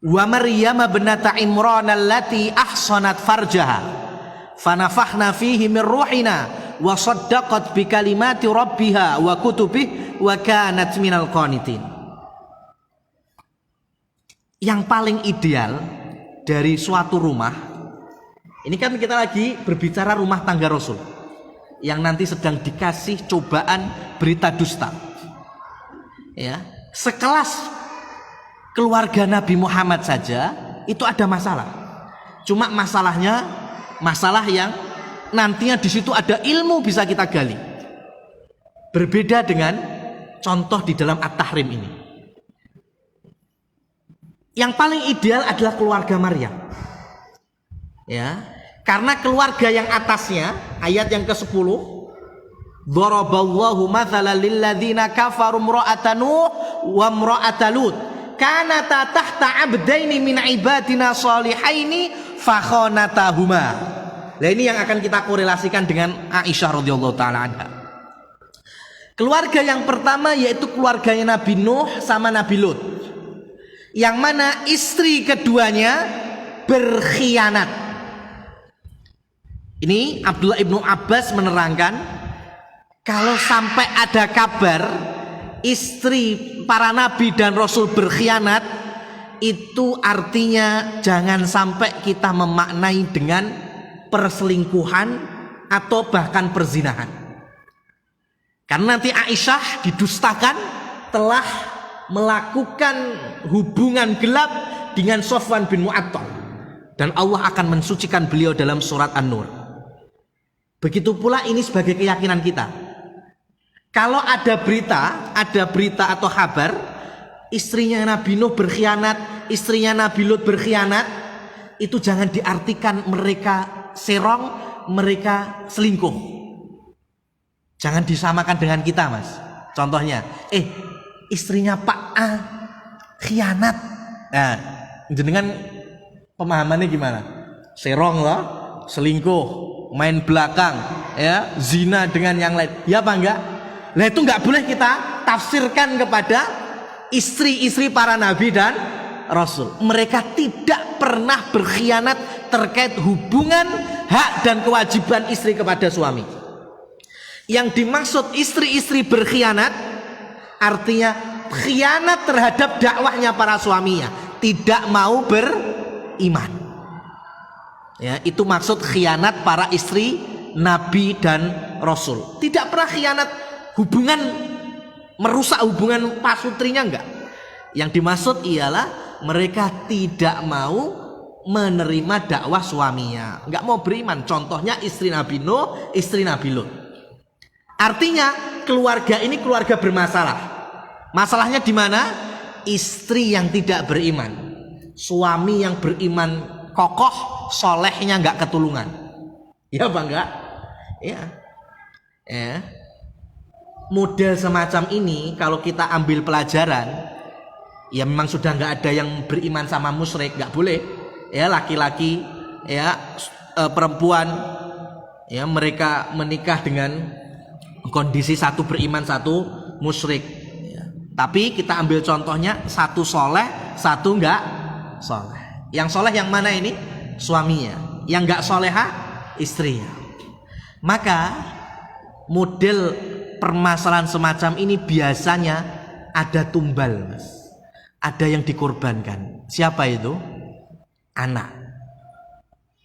wa Maryam binata Imran allati ahsanat farjaha fanafakhna fihi min ruhina wa saddaqat bi kalimati rabbiha wa kutubihi wa kanat minal qanitin. Yang paling ideal dari suatu rumah, ini kan kita lagi berbicara rumah tangga Rasul yang nanti sedang dikasih cobaan berita dusta. Ya, sekelas keluarga Nabi Muhammad saja itu ada masalah. Cuma masalahnya masalah yang nantinya di situ ada ilmu bisa kita gali. Berbeda dengan contoh di dalam At-Tahrim ini. Yang paling ideal adalah keluarga Maryam. Ya, karena keluarga yang atasnya, ayat yang ke-10, Daraballahu mathalan lil ladzina kafaru imra'ata Nuh wa imra'ata Lut kanata tahta 'abdaini min ibadina shalihaini fakhanatahuma. Nah, ini yang akan kita korelasikan dengan Aisyah radhiyallahu taala anha. Keluarga yang pertama yaitu keluarganya Nabi Nuh sama Nabi Lut, yang mana istri keduanya berkhianat. Ini Abdullah ibnu Abbas menerangkan, kalau sampai ada kabar istri para nabi dan rasul berkhianat, itu artinya jangan sampai kita memaknai dengan perselingkuhan atau bahkan perzinahan. Karena nanti Aisyah didustakan telah melakukan hubungan gelap dengan Sofwan bin Mu'attal, dan Allah akan mensucikan beliau dalam surat An-Nur. Begitu pula ini sebagai keyakinan kita. Kalau ada berita atau kabar istrinya Nabi Nuh berkhianat, istrinya Nabi Lut berkhianat, itu jangan diartikan mereka serong, mereka selingkuh. Jangan disamakan dengan kita, Mas. Contohnya, istrinya Pak A khianat. Nah, jenengan pemahamannya gimana? Serong loh, selingkuh, main belakang, ya, zina dengan yang lain. Ya apa enggak? Nah, itu enggak boleh kita tafsirkan kepada istri-istri para nabi dan rasul. Mereka tidak pernah berkhianat terkait hubungan hak dan kewajiban istri kepada suami. Yang dimaksud istri-istri berkhianat artinya khianat terhadap dakwahnya para suaminya, tidak mau beriman. Ya, itu maksud khianat para istri nabi dan rasul. Tidak pernah khianat hubungan, merusak hubungan pasutrinya, enggak. Yang dimaksud ialah mereka tidak mau menerima dakwah suaminya, enggak mau beriman. Contohnya istri Nabi Nuh, istri Nabi Lut. Artinya keluarga ini keluarga bermasalah. Masalahnya di mana? Istri yang tidak beriman, suami yang beriman kokoh, solehnya nggak ketulungan. Ya apa enggak? Ya. Model semacam ini kalau kita ambil pelajaran, ya memang sudah nggak ada yang beriman sama musyrik, nggak boleh. Ya, laki-laki, ya, perempuan, ya, mereka menikah dengan kondisi satu beriman, satu musyrik, ya. Tapi kita ambil contohnya, satu soleh, satu enggak soleh. Yang soleh yang mana ini? Suaminya. Yang enggak soleha, istrinya. Maka model permasalahan semacam ini biasanya ada tumbal, Mas. Ada yang dikorbankan. Siapa itu? Anak.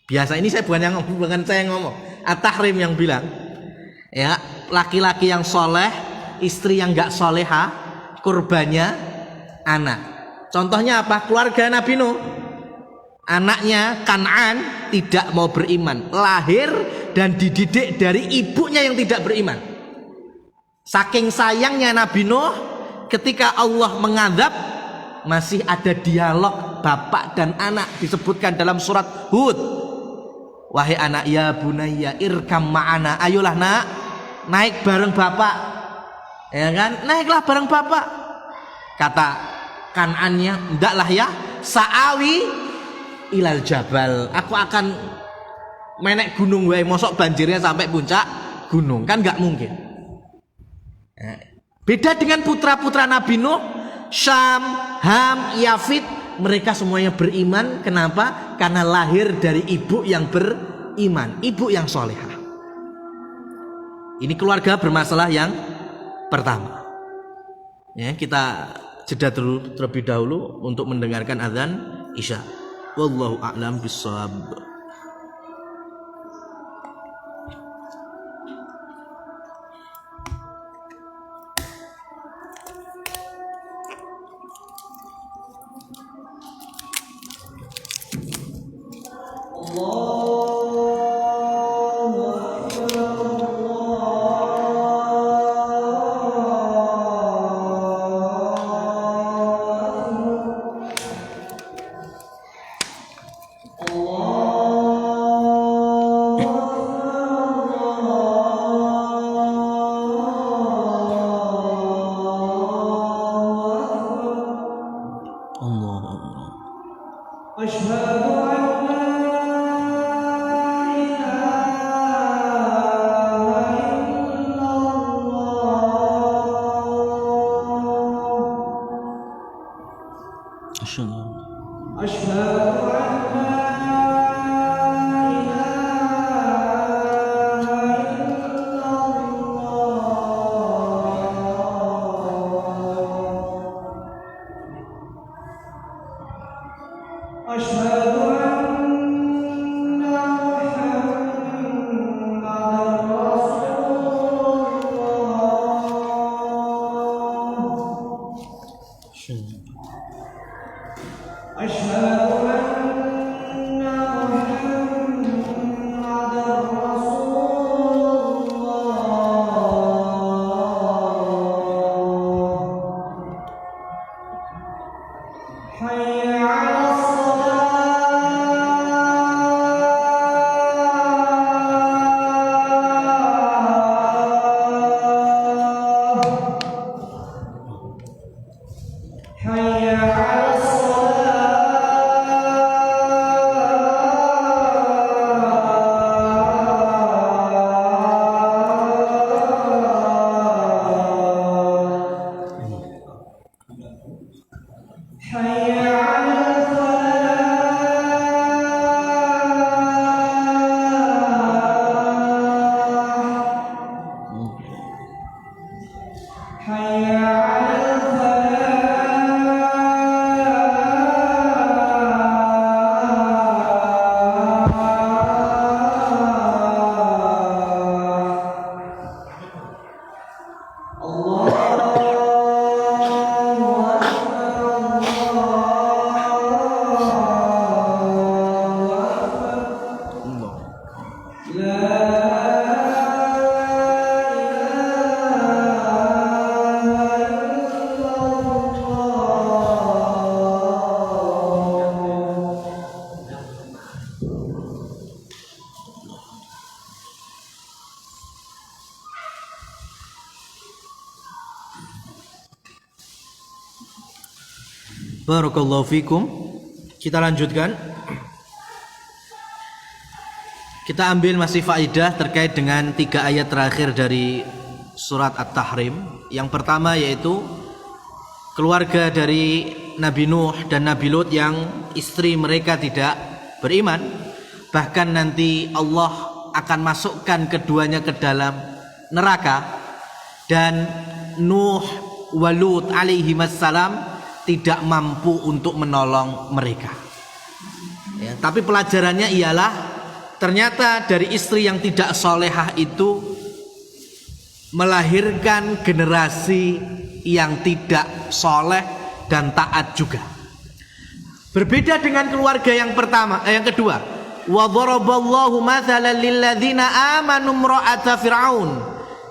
Biasa ini saya bukan saya yang ngomong. At-Tahrim yang bilang, ya, laki-laki yang soleh, istri yang gak soleha, korbannya anak. Contohnya apa? Keluarga Nabi Nuh, anaknya Kan'an tidak mau beriman, lahir dan dididik dari ibunya yang tidak beriman. Saking sayangnya Nabi Nuh, ketika Allah mengadab, masih ada dialog bapak dan anak disebutkan dalam surat Hud. Wahai anak, ya bunayya irkam ma'ana, ayolah nak, naik bareng bapak, ya kan? Naiklah bareng bapak. Kata Kan'annya, ndaklah ya, sa'awi ilal jabal, aku akan menek gunung wae, mosok banjirnya sampai puncak gunung, kan nggak mungkin. Beda dengan putra-putra Nabi Nuh, Syam, Ham, Yafid, mereka semuanya beriman. Kenapa? Karena lahir dari ibu yang beriman, ibu yang solehah. Ini keluarga bermasalah yang pertama. Ya, kita jeda terlebih dahulu untuk mendengarkan azan Isya. Wallahu a'lam bishawab. Allah. Allah. Barakallahu fikum. Kita lanjutkan. Kita ambil masih faidah terkait dengan 3 ayat terakhir dari surat At-Tahrim. Yang pertama yaitu keluarga dari Nabi Nuh dan Nabi Lut yang istri mereka tidak beriman. Bahkan nanti Allah akan masukkan keduanya ke dalam neraka. Dan Nuh wa Lut alaihi wassalam tidak mampu untuk menolong mereka. Ya, tapi pelajarannya ialah ternyata dari istri yang tidak solehah itu melahirkan generasi yang tidak soleh dan taat juga. Berbeda dengan keluarga yang pertama, yang kedua. Wa daraballahu mathalan lil ladzina amanu imra'ata fir'aun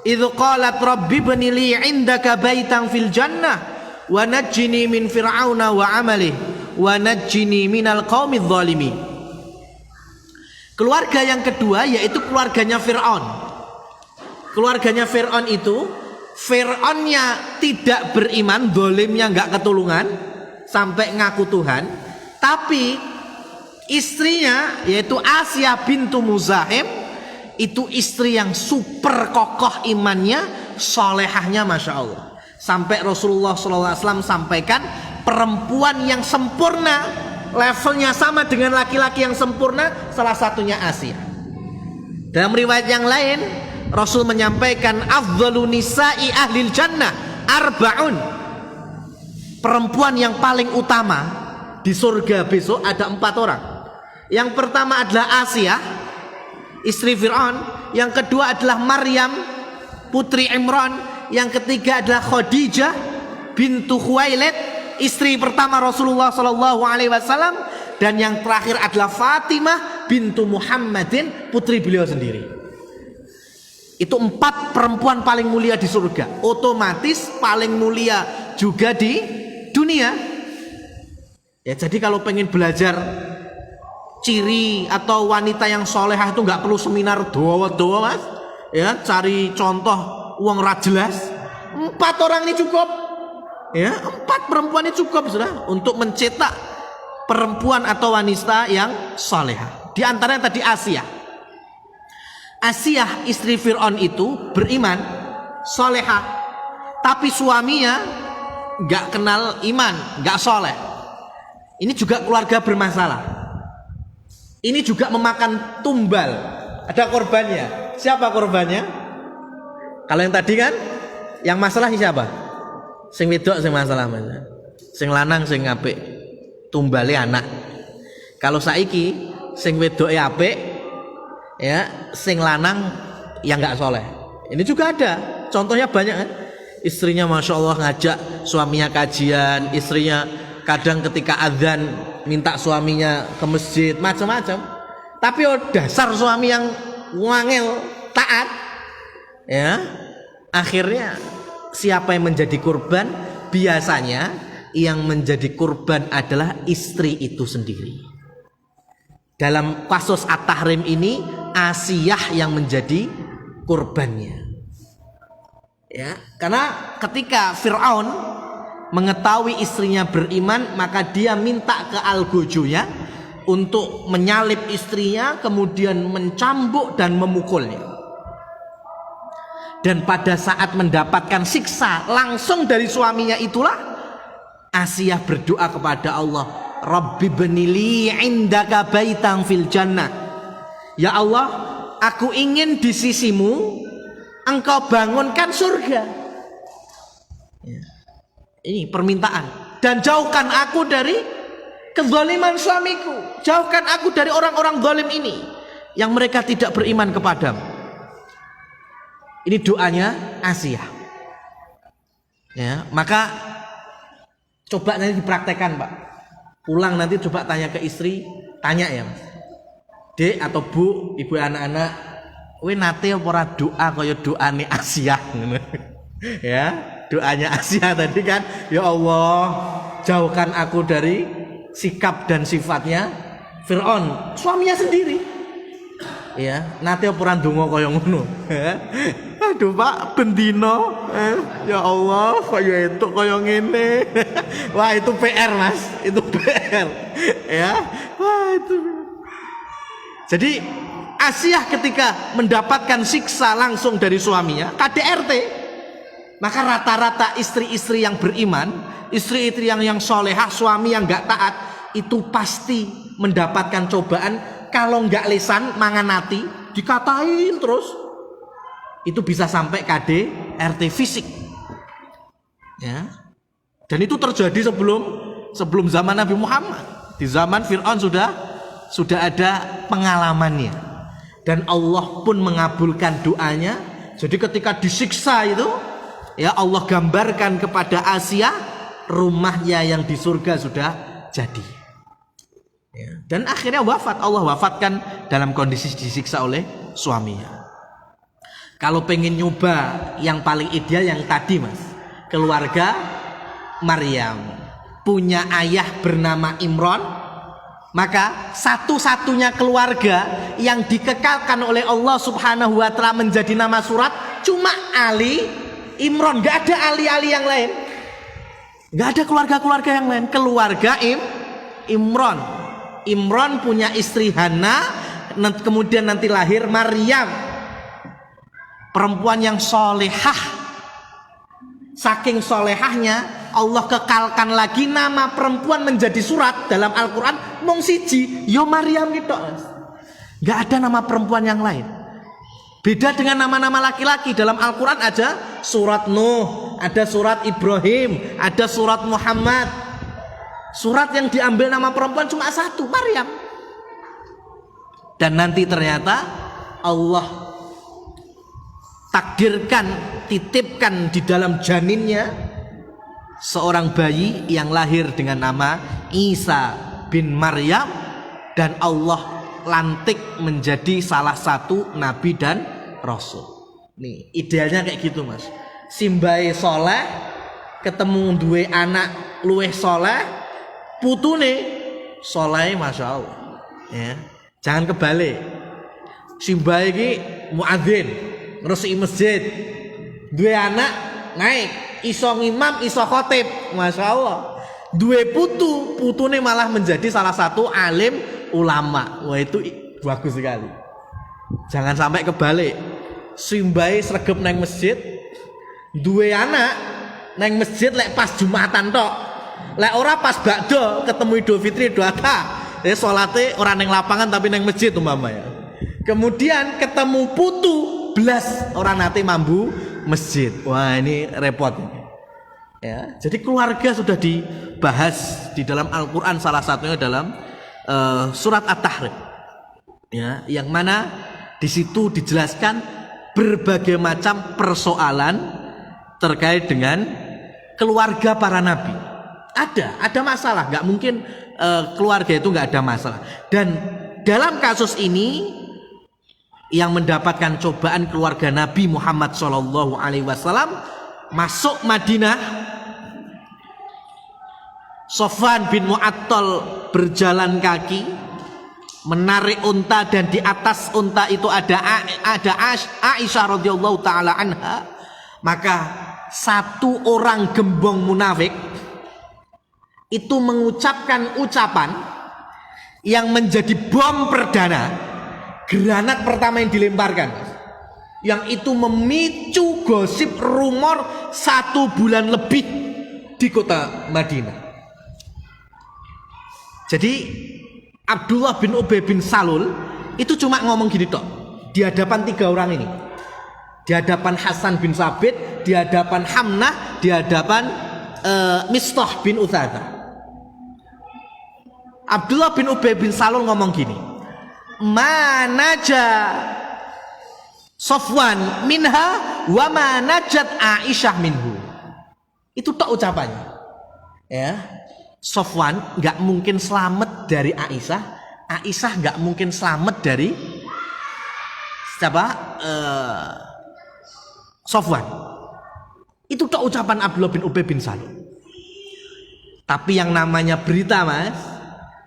idz qalat rabbi ibni li 'indaka baitan fil jannah wa najjini min fir'auna wa 'amalihi wa najjini minal qaumidz zalimin. Keluarga yang kedua yaitu keluarganya Fir'aun. Keluarganya Fir'aun itu, Fir'aunnya tidak beriman, zalimnya enggak ketulungan sampai ngaku Tuhan, tapi istrinya yaitu Asia bintu Muzahim itu istri yang super kokoh imannya, solehahnya masya Allah. Sampai Rasulullah SAW sampaikan perempuan yang sempurna levelnya sama dengan laki-laki yang sempurna, salah satunya Asia. Dalam riwayat yang lain Rasul menyampaikan afdhalu nisa'i ahlil jannah arba'un. Perempuan yang paling utama di surga besok ada 4 orang. Yang pertama adalah Asia, istri Fir'aun. Yang kedua adalah Maryam, putri Imran. Yang ketiga adalah Khadijah bintu Khuwailid, istri pertama Rasulullah SAW. Dan yang terakhir adalah Fatimah bintu Muhammadin, putri beliau sendiri. Itu 4 perempuan paling mulia di surga, otomatis paling mulia juga di dunia. Ya, jadi kalau pengen belajar ciri atau wanita yang solehah itu nggak perlu seminar doa mas. Ya, cari contoh uang jelas. 4 orang ini cukup. Ya, 4 perempuan ini cukup sudah untuk mencetak perempuan atau wanita yang solehah. Di antaranya tadi Asia. Asia istri Fir'aun itu beriman, solehah, tapi suaminya nggak kenal iman, nggak soleh. Ini juga keluarga bermasalah. Ini juga memakan tumbal. Ada korbannya. Siapa korbannya? Kalau yang tadi kan, yang masalah siapa? Sing wedok sing masalah, sing lanang sing apik, tumbale anak. Kalau saiki sing wedoke apik, ya, sing lanang yang nggak soleh. Ini juga ada, contohnya banyak kan. Istrinya masya Allah ngajak suaminya kajian, istrinya kadang ketika adzan minta suaminya ke masjid, macam-macam. Tapi dasar suami yang wangel taat, ya, akhirnya siapa yang menjadi korban? Biasanya yang menjadi korban adalah istri itu sendiri. Dalam kasus At-Tahrim ini Asiyah yang menjadi korbannya. Ya, karena ketika Fir'aun mengetahui istrinya beriman, maka dia minta ke algojonya untuk menyalib istrinya, kemudian mencambuk dan memukulnya. Dan pada saat mendapatkan siksa langsung dari suaminya itulah Asia berdoa kepada Allah, Rabbi benili indaka baitang fil jannah. Ya Allah, aku ingin di sisimu engkau bangunkan surga. Ya. Ini permintaan. Dan jauhkan aku dari kezaliman suamiku. Jauhkan aku dari orang-orang zalim ini yang mereka tidak beriman kepadamu. Ini doanya Asia. Ya, maka coba nanti dipraktekkan, Pak. Pulang nanti coba tanya ke istri, tanya ya, Mas. Dek atau Bu, ibu anak-anak, kowe nate apa ora doa kaya doane Asia ngono. Ya, doanya Asia tadi kan, ya Allah, jauhkan aku dari sikap dan sifatnya Fir'aun, suaminya sendiri. Ya, nate apa ora ndonga kaya ngono. Aduh Pak, bendino. Ya Allah, kok ya entuk koyo ngene. Wah, itu PR Mas, itu PR. Ya. Wah, itu. Jadi Asiyah ketika mendapatkan siksa langsung dari suaminya, KDRT. Maka rata-rata istri-istri yang beriman, istri-istri yang solehah, suami yang gak taat, itu pasti mendapatkan cobaan. Kalau gak lisan, mangan hati, dikatain terus, itu bisa sampai KDRT fisik. Ya. Dan itu terjadi sebelum zaman Nabi Muhammad. Di zaman Fir'aun sudah ada pengalamannya. Dan Allah pun mengabulkan doanya. Jadi ketika disiksa itu, ya Allah gambarkan kepada Asiyah, rumahnya yang di surga sudah jadi. Ya. Dan akhirnya wafat. Allah wafatkan dalam kondisi disiksa oleh suaminya. Kalau pengen nyoba yang paling ideal yang tadi Mas, keluarga Maryam punya ayah bernama Imran, maka satu-satunya keluarga yang dikekalkan oleh Allah Subhanahu wa Ta'ala menjadi nama surat cuma Ali Imran, gak ada Ali-Ali yang lain, gak ada keluarga-keluarga yang lain. Keluarga Imran. Imran punya istri Hana, kemudian nanti lahir Maryam, perempuan yang solehah. Saking solehahnya Allah kekalkan lagi nama perempuan menjadi surat dalam Al-Quran. Mong siji yo Maryam gitu. Gak ada nama perempuan yang lain. Beda dengan nama-nama laki-laki. Dalam Al-Quran ada surat Nuh, ada surat Ibrahim, ada surat Muhammad. Surat yang diambil nama perempuan cuma satu, Maryam. Dan nanti ternyata Allah takdirkan, titipkan di dalam janinnya seorang bayi yang lahir dengan nama Isa bin Maryam, dan Allah lantik menjadi salah satu nabi dan rasul. Nih, idealnya kayak gitu Mas. Simbahe soleh, ketemu duwe anak luweh soleh, putune soleh, masya Allah. Ya, jangan kebalik. Simbahe iki muadzin, ngresiki masjid, duwe anak naik, iso ngimam, iso khotib, masya Allah. Duwe putune malah menjadi salah satu alim ulama. Wah, itu bagus sekali. Jangan sampai kebalik. Simbahe sregep nang masjid, duwe anak nang masjid lek pas Jumatan tok. Lek ora pas bakdo ketemu Idul Fitri, Idul Adha, salate ora nang lapangan tapi nang masjid umpama ya. Kemudian ketemu putu belas orang nate mambu masjid. Wah, ini repot. Ya, jadi keluarga sudah dibahas di dalam Al-Quran, salah satunya dalam surat At-Tahrim. Ya, yang mana di situ dijelaskan berbagai macam persoalan terkait dengan keluarga para nabi. Ada masalah, nggak mungkin keluarga itu nggak ada masalah. Dan dalam kasus ini yang mendapatkan cobaan keluarga Nabi Muhammad SAW masuk Madinah. Sofwan bin Mu'attal berjalan kaki, menarik unta, dan di atas unta itu ada Aisyah radhiyallahu taala anha. Maka satu orang gembong munafik itu mengucapkan ucapan yang menjadi bom perdana, granat pertama yang dilemparkan, yang itu memicu gosip rumor 1 bulan lebih di kota Madinah. Jadi Abdullah bin Ubay bin Salul itu cuma ngomong gini tok di hadapan 3 orang ini, di hadapan Hasan bin Sabit, di hadapan Hamnah, di hadapan Mistah bin Uthadah. Abdullah bin Ubay bin Salul ngomong gini, manaja Sofwan minha wa manajat Aisyah minhu. Itu tok ucapannya. Ya, Sofwan nggak mungkin selamat dari Aisyah, Aisyah nggak mungkin selamat dari siapa? Sofwan. Itu tok ucapan Abdullah bin Ubay bin Salul. Tapi yang namanya berita Mas,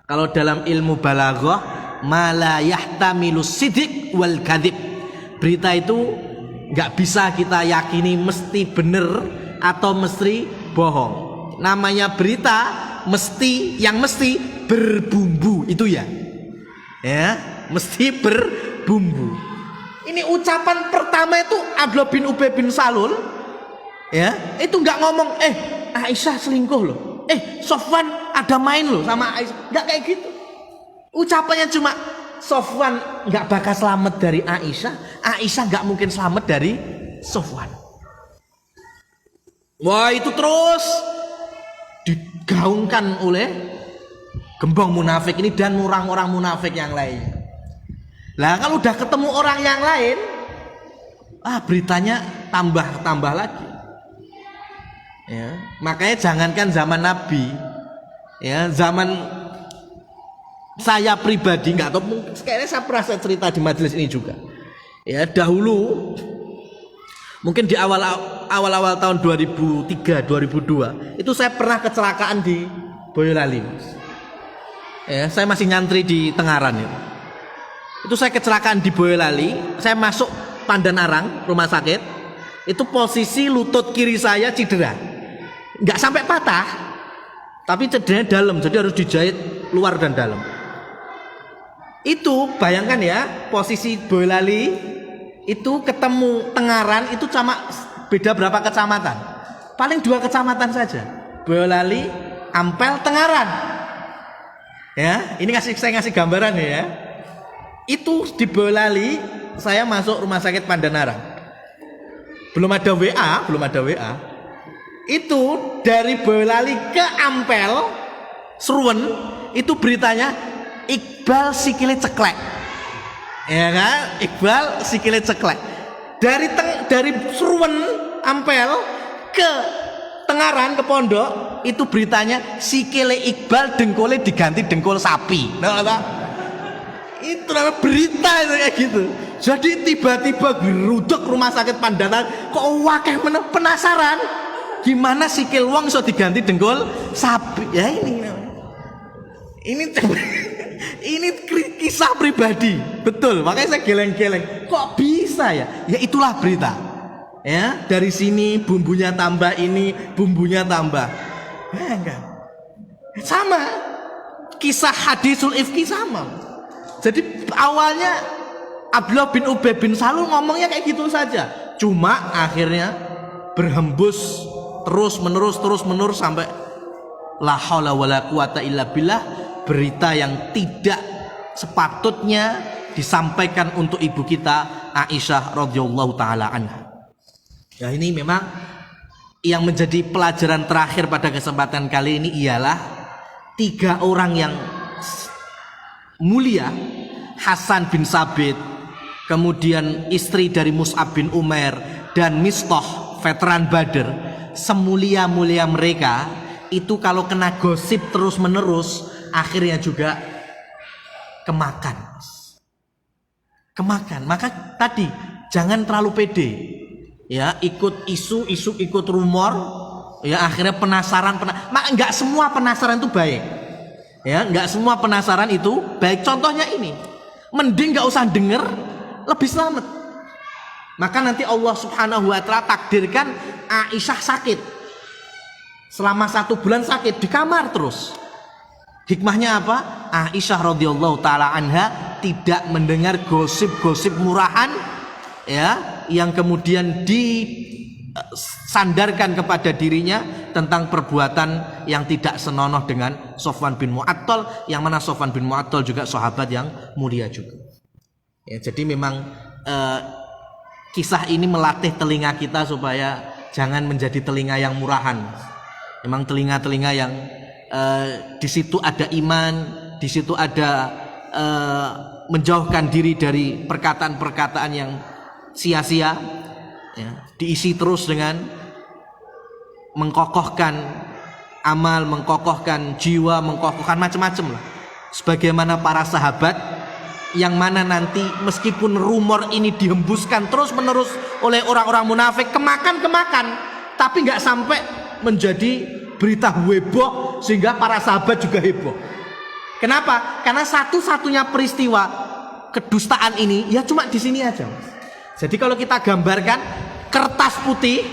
kalau dalam ilmu balaghah, ma la yahtamilu sidq wal kadhib. Berita itu nggak bisa kita yakini mesti bener atau mesti bohong. Namanya berita yang mesti berbumbu itu ya, mesti berbumbu. Ini ucapan pertama itu Abdullah bin Ubay bin Salul, itu nggak ngomong Aisyah selingkuh loh, Sofwan ada main loh sama Aisyah, nggak kayak gitu. Ucapannya cuma Sofwan nggak bakal selamat dari Aisyah, Aisyah nggak mungkin selamat dari Sofwan. Wah, itu terus digaungkan oleh gembong munafik ini dan orang-orang munafik yang lain. Lah kalau udah ketemu orang yang lain, beritanya tambah lagi. Makanya jangankan zaman Nabi, zaman saya pribadi nggak tahu, kayaknya saya pernah cerita di majelis ini juga. Dahulu mungkin di awal tahun 2003 2002 itu saya pernah kecelakaan di Boyolali. Saya masih nyantri di Tengaran ya. Itu saya kecelakaan di Boyolali, saya masuk Pandanarang rumah sakit. Itu posisi lutut kiri saya cedera. Nggak sampai patah, tapi cederanya dalam, jadi harus dijahit luar dan dalam. Itu bayangkan ya, posisi Boyolali itu ketemu Tengaran itu cuma beda berapa kecamatan? Paling 2 kecamatan saja. Boyolali, Ampel, Tengaran. Ini saya ngasih gambaran ya. Itu di Boyolali saya masuk rumah sakit Pandanarang. Belum ada WA. Itu dari Boyolali ke Ampel, Sruwen, itu beritanya Iqbal sikile ceklek. Iqbal sikile ceklek. Dari Sruwen, Ampel ke Tengaran ke Pondok, itu beritanya sikile Iqbal dengkulnya diganti dengkul sapi. Itu namanya berita itu kayak gitu. Jadi tiba-tiba geruduk rumah sakit Pandanarang, kok wakeh penasaran gimana sikil wong iso diganti dengkul sapi. Ya ini kisah pribadi, betul. Makanya saya geleng-geleng, kok bisa ya? Ya itulah berita. Dari sini bumbunya tambah, ini bumbunya tambah. Enggak. Sama. Kisah hadisul ifki sama. Jadi awalnya Abdullah bin Ubay bin Salul ngomongnya kayak gitu saja. Cuma akhirnya berhembus terus menerus sampai la haula wala quwata illa billah, berita yang tidak sepatutnya disampaikan untuk ibu kita Aisyah radhiyallahu taala anha. Ya, ini memang yang menjadi pelajaran terakhir pada kesempatan kali ini ialah 3 orang yang mulia, Hasan bin Sabit, kemudian istri dari Mus'ab bin Umair, dan Mistah veteran Badr. Semulia-mulia mereka itu kalau kena gosip terus menerus akhirnya juga kemakan. Maka tadi jangan terlalu pede, ikut isu ikut rumor, akhirnya penasaran. Nggak semua penasaran itu baik. Nggak semua penasaran itu baik. Contohnya ini, mending nggak usah denger, lebih selamat. Maka nanti Allah Subhanahu wa Ta'ala takdirkan Aisyah sakit selama 1 bulan, sakit di kamar terus. Hikmahnya apa? Aisyah radhiyallahu taala anha tidak mendengar gosip-gosip murahan, yang kemudian disandarkan kepada dirinya tentang perbuatan yang tidak senonoh dengan Sofwan bin Mu'attal, yang mana Sofwan bin Mu'attal juga sahabat yang mulia juga. Jadi memang kisah ini melatih telinga kita supaya jangan menjadi telinga yang murahan. Memang telinga-telinga yang di situ ada iman, di situ ada menjauhkan diri dari perkataan-perkataan yang sia-sia, diisi terus dengan mengkokohkan amal, mengkokohkan jiwa, mengkokohkan macam-macam lah. Sebagaimana para sahabat yang mana nanti meskipun rumor ini dihembuskan terus menerus oleh orang-orang munafik, kemakan, tapi nggak sampai menjadi berita heboh sehingga para sahabat juga heboh. Kenapa? Karena satu-satunya peristiwa kedustaan ini ya cuma di sini aja. Jadi kalau kita gambarkan kertas putih,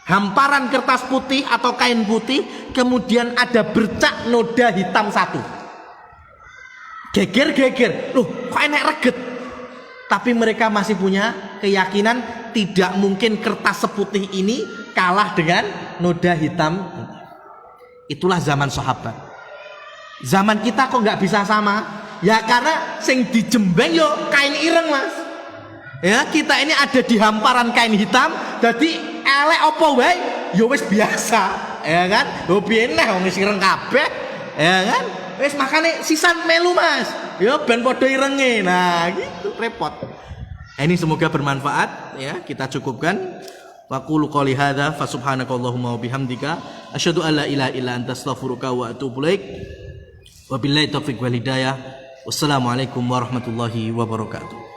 hamparan kertas putih atau kain putih, kemudian ada bercak noda hitam satu. Geger-geger, loh kok enak reget. Tapi mereka masih punya keyakinan tidak mungkin kertas seputih ini kalah dengan noda hitam. Itulah zaman sahabat. Zaman kita kok nggak bisa sama? Ya karena sing dijembeng yo kain ireng mas. Ya kita ini ada di hamparan kain hitam, jadi elek opo wae yo wis biasa, ya kan? Yo piye neh wong ireng kabeh, ya kan? Wis makane sisan melu mas. Yo ben padha irenge. Nah, gitu repot. Ini semoga bermanfaat ya, kita cukupkan. Wa qulu qouli hadza fa subhanakallahumma wa bihamdika asyhadu an la ilaha illa anta astaghfiruka wa atubu ilaik. Wabillahi taufiq wal hidayah. Wassalamualaikum warahmatullahi wabarakatuh.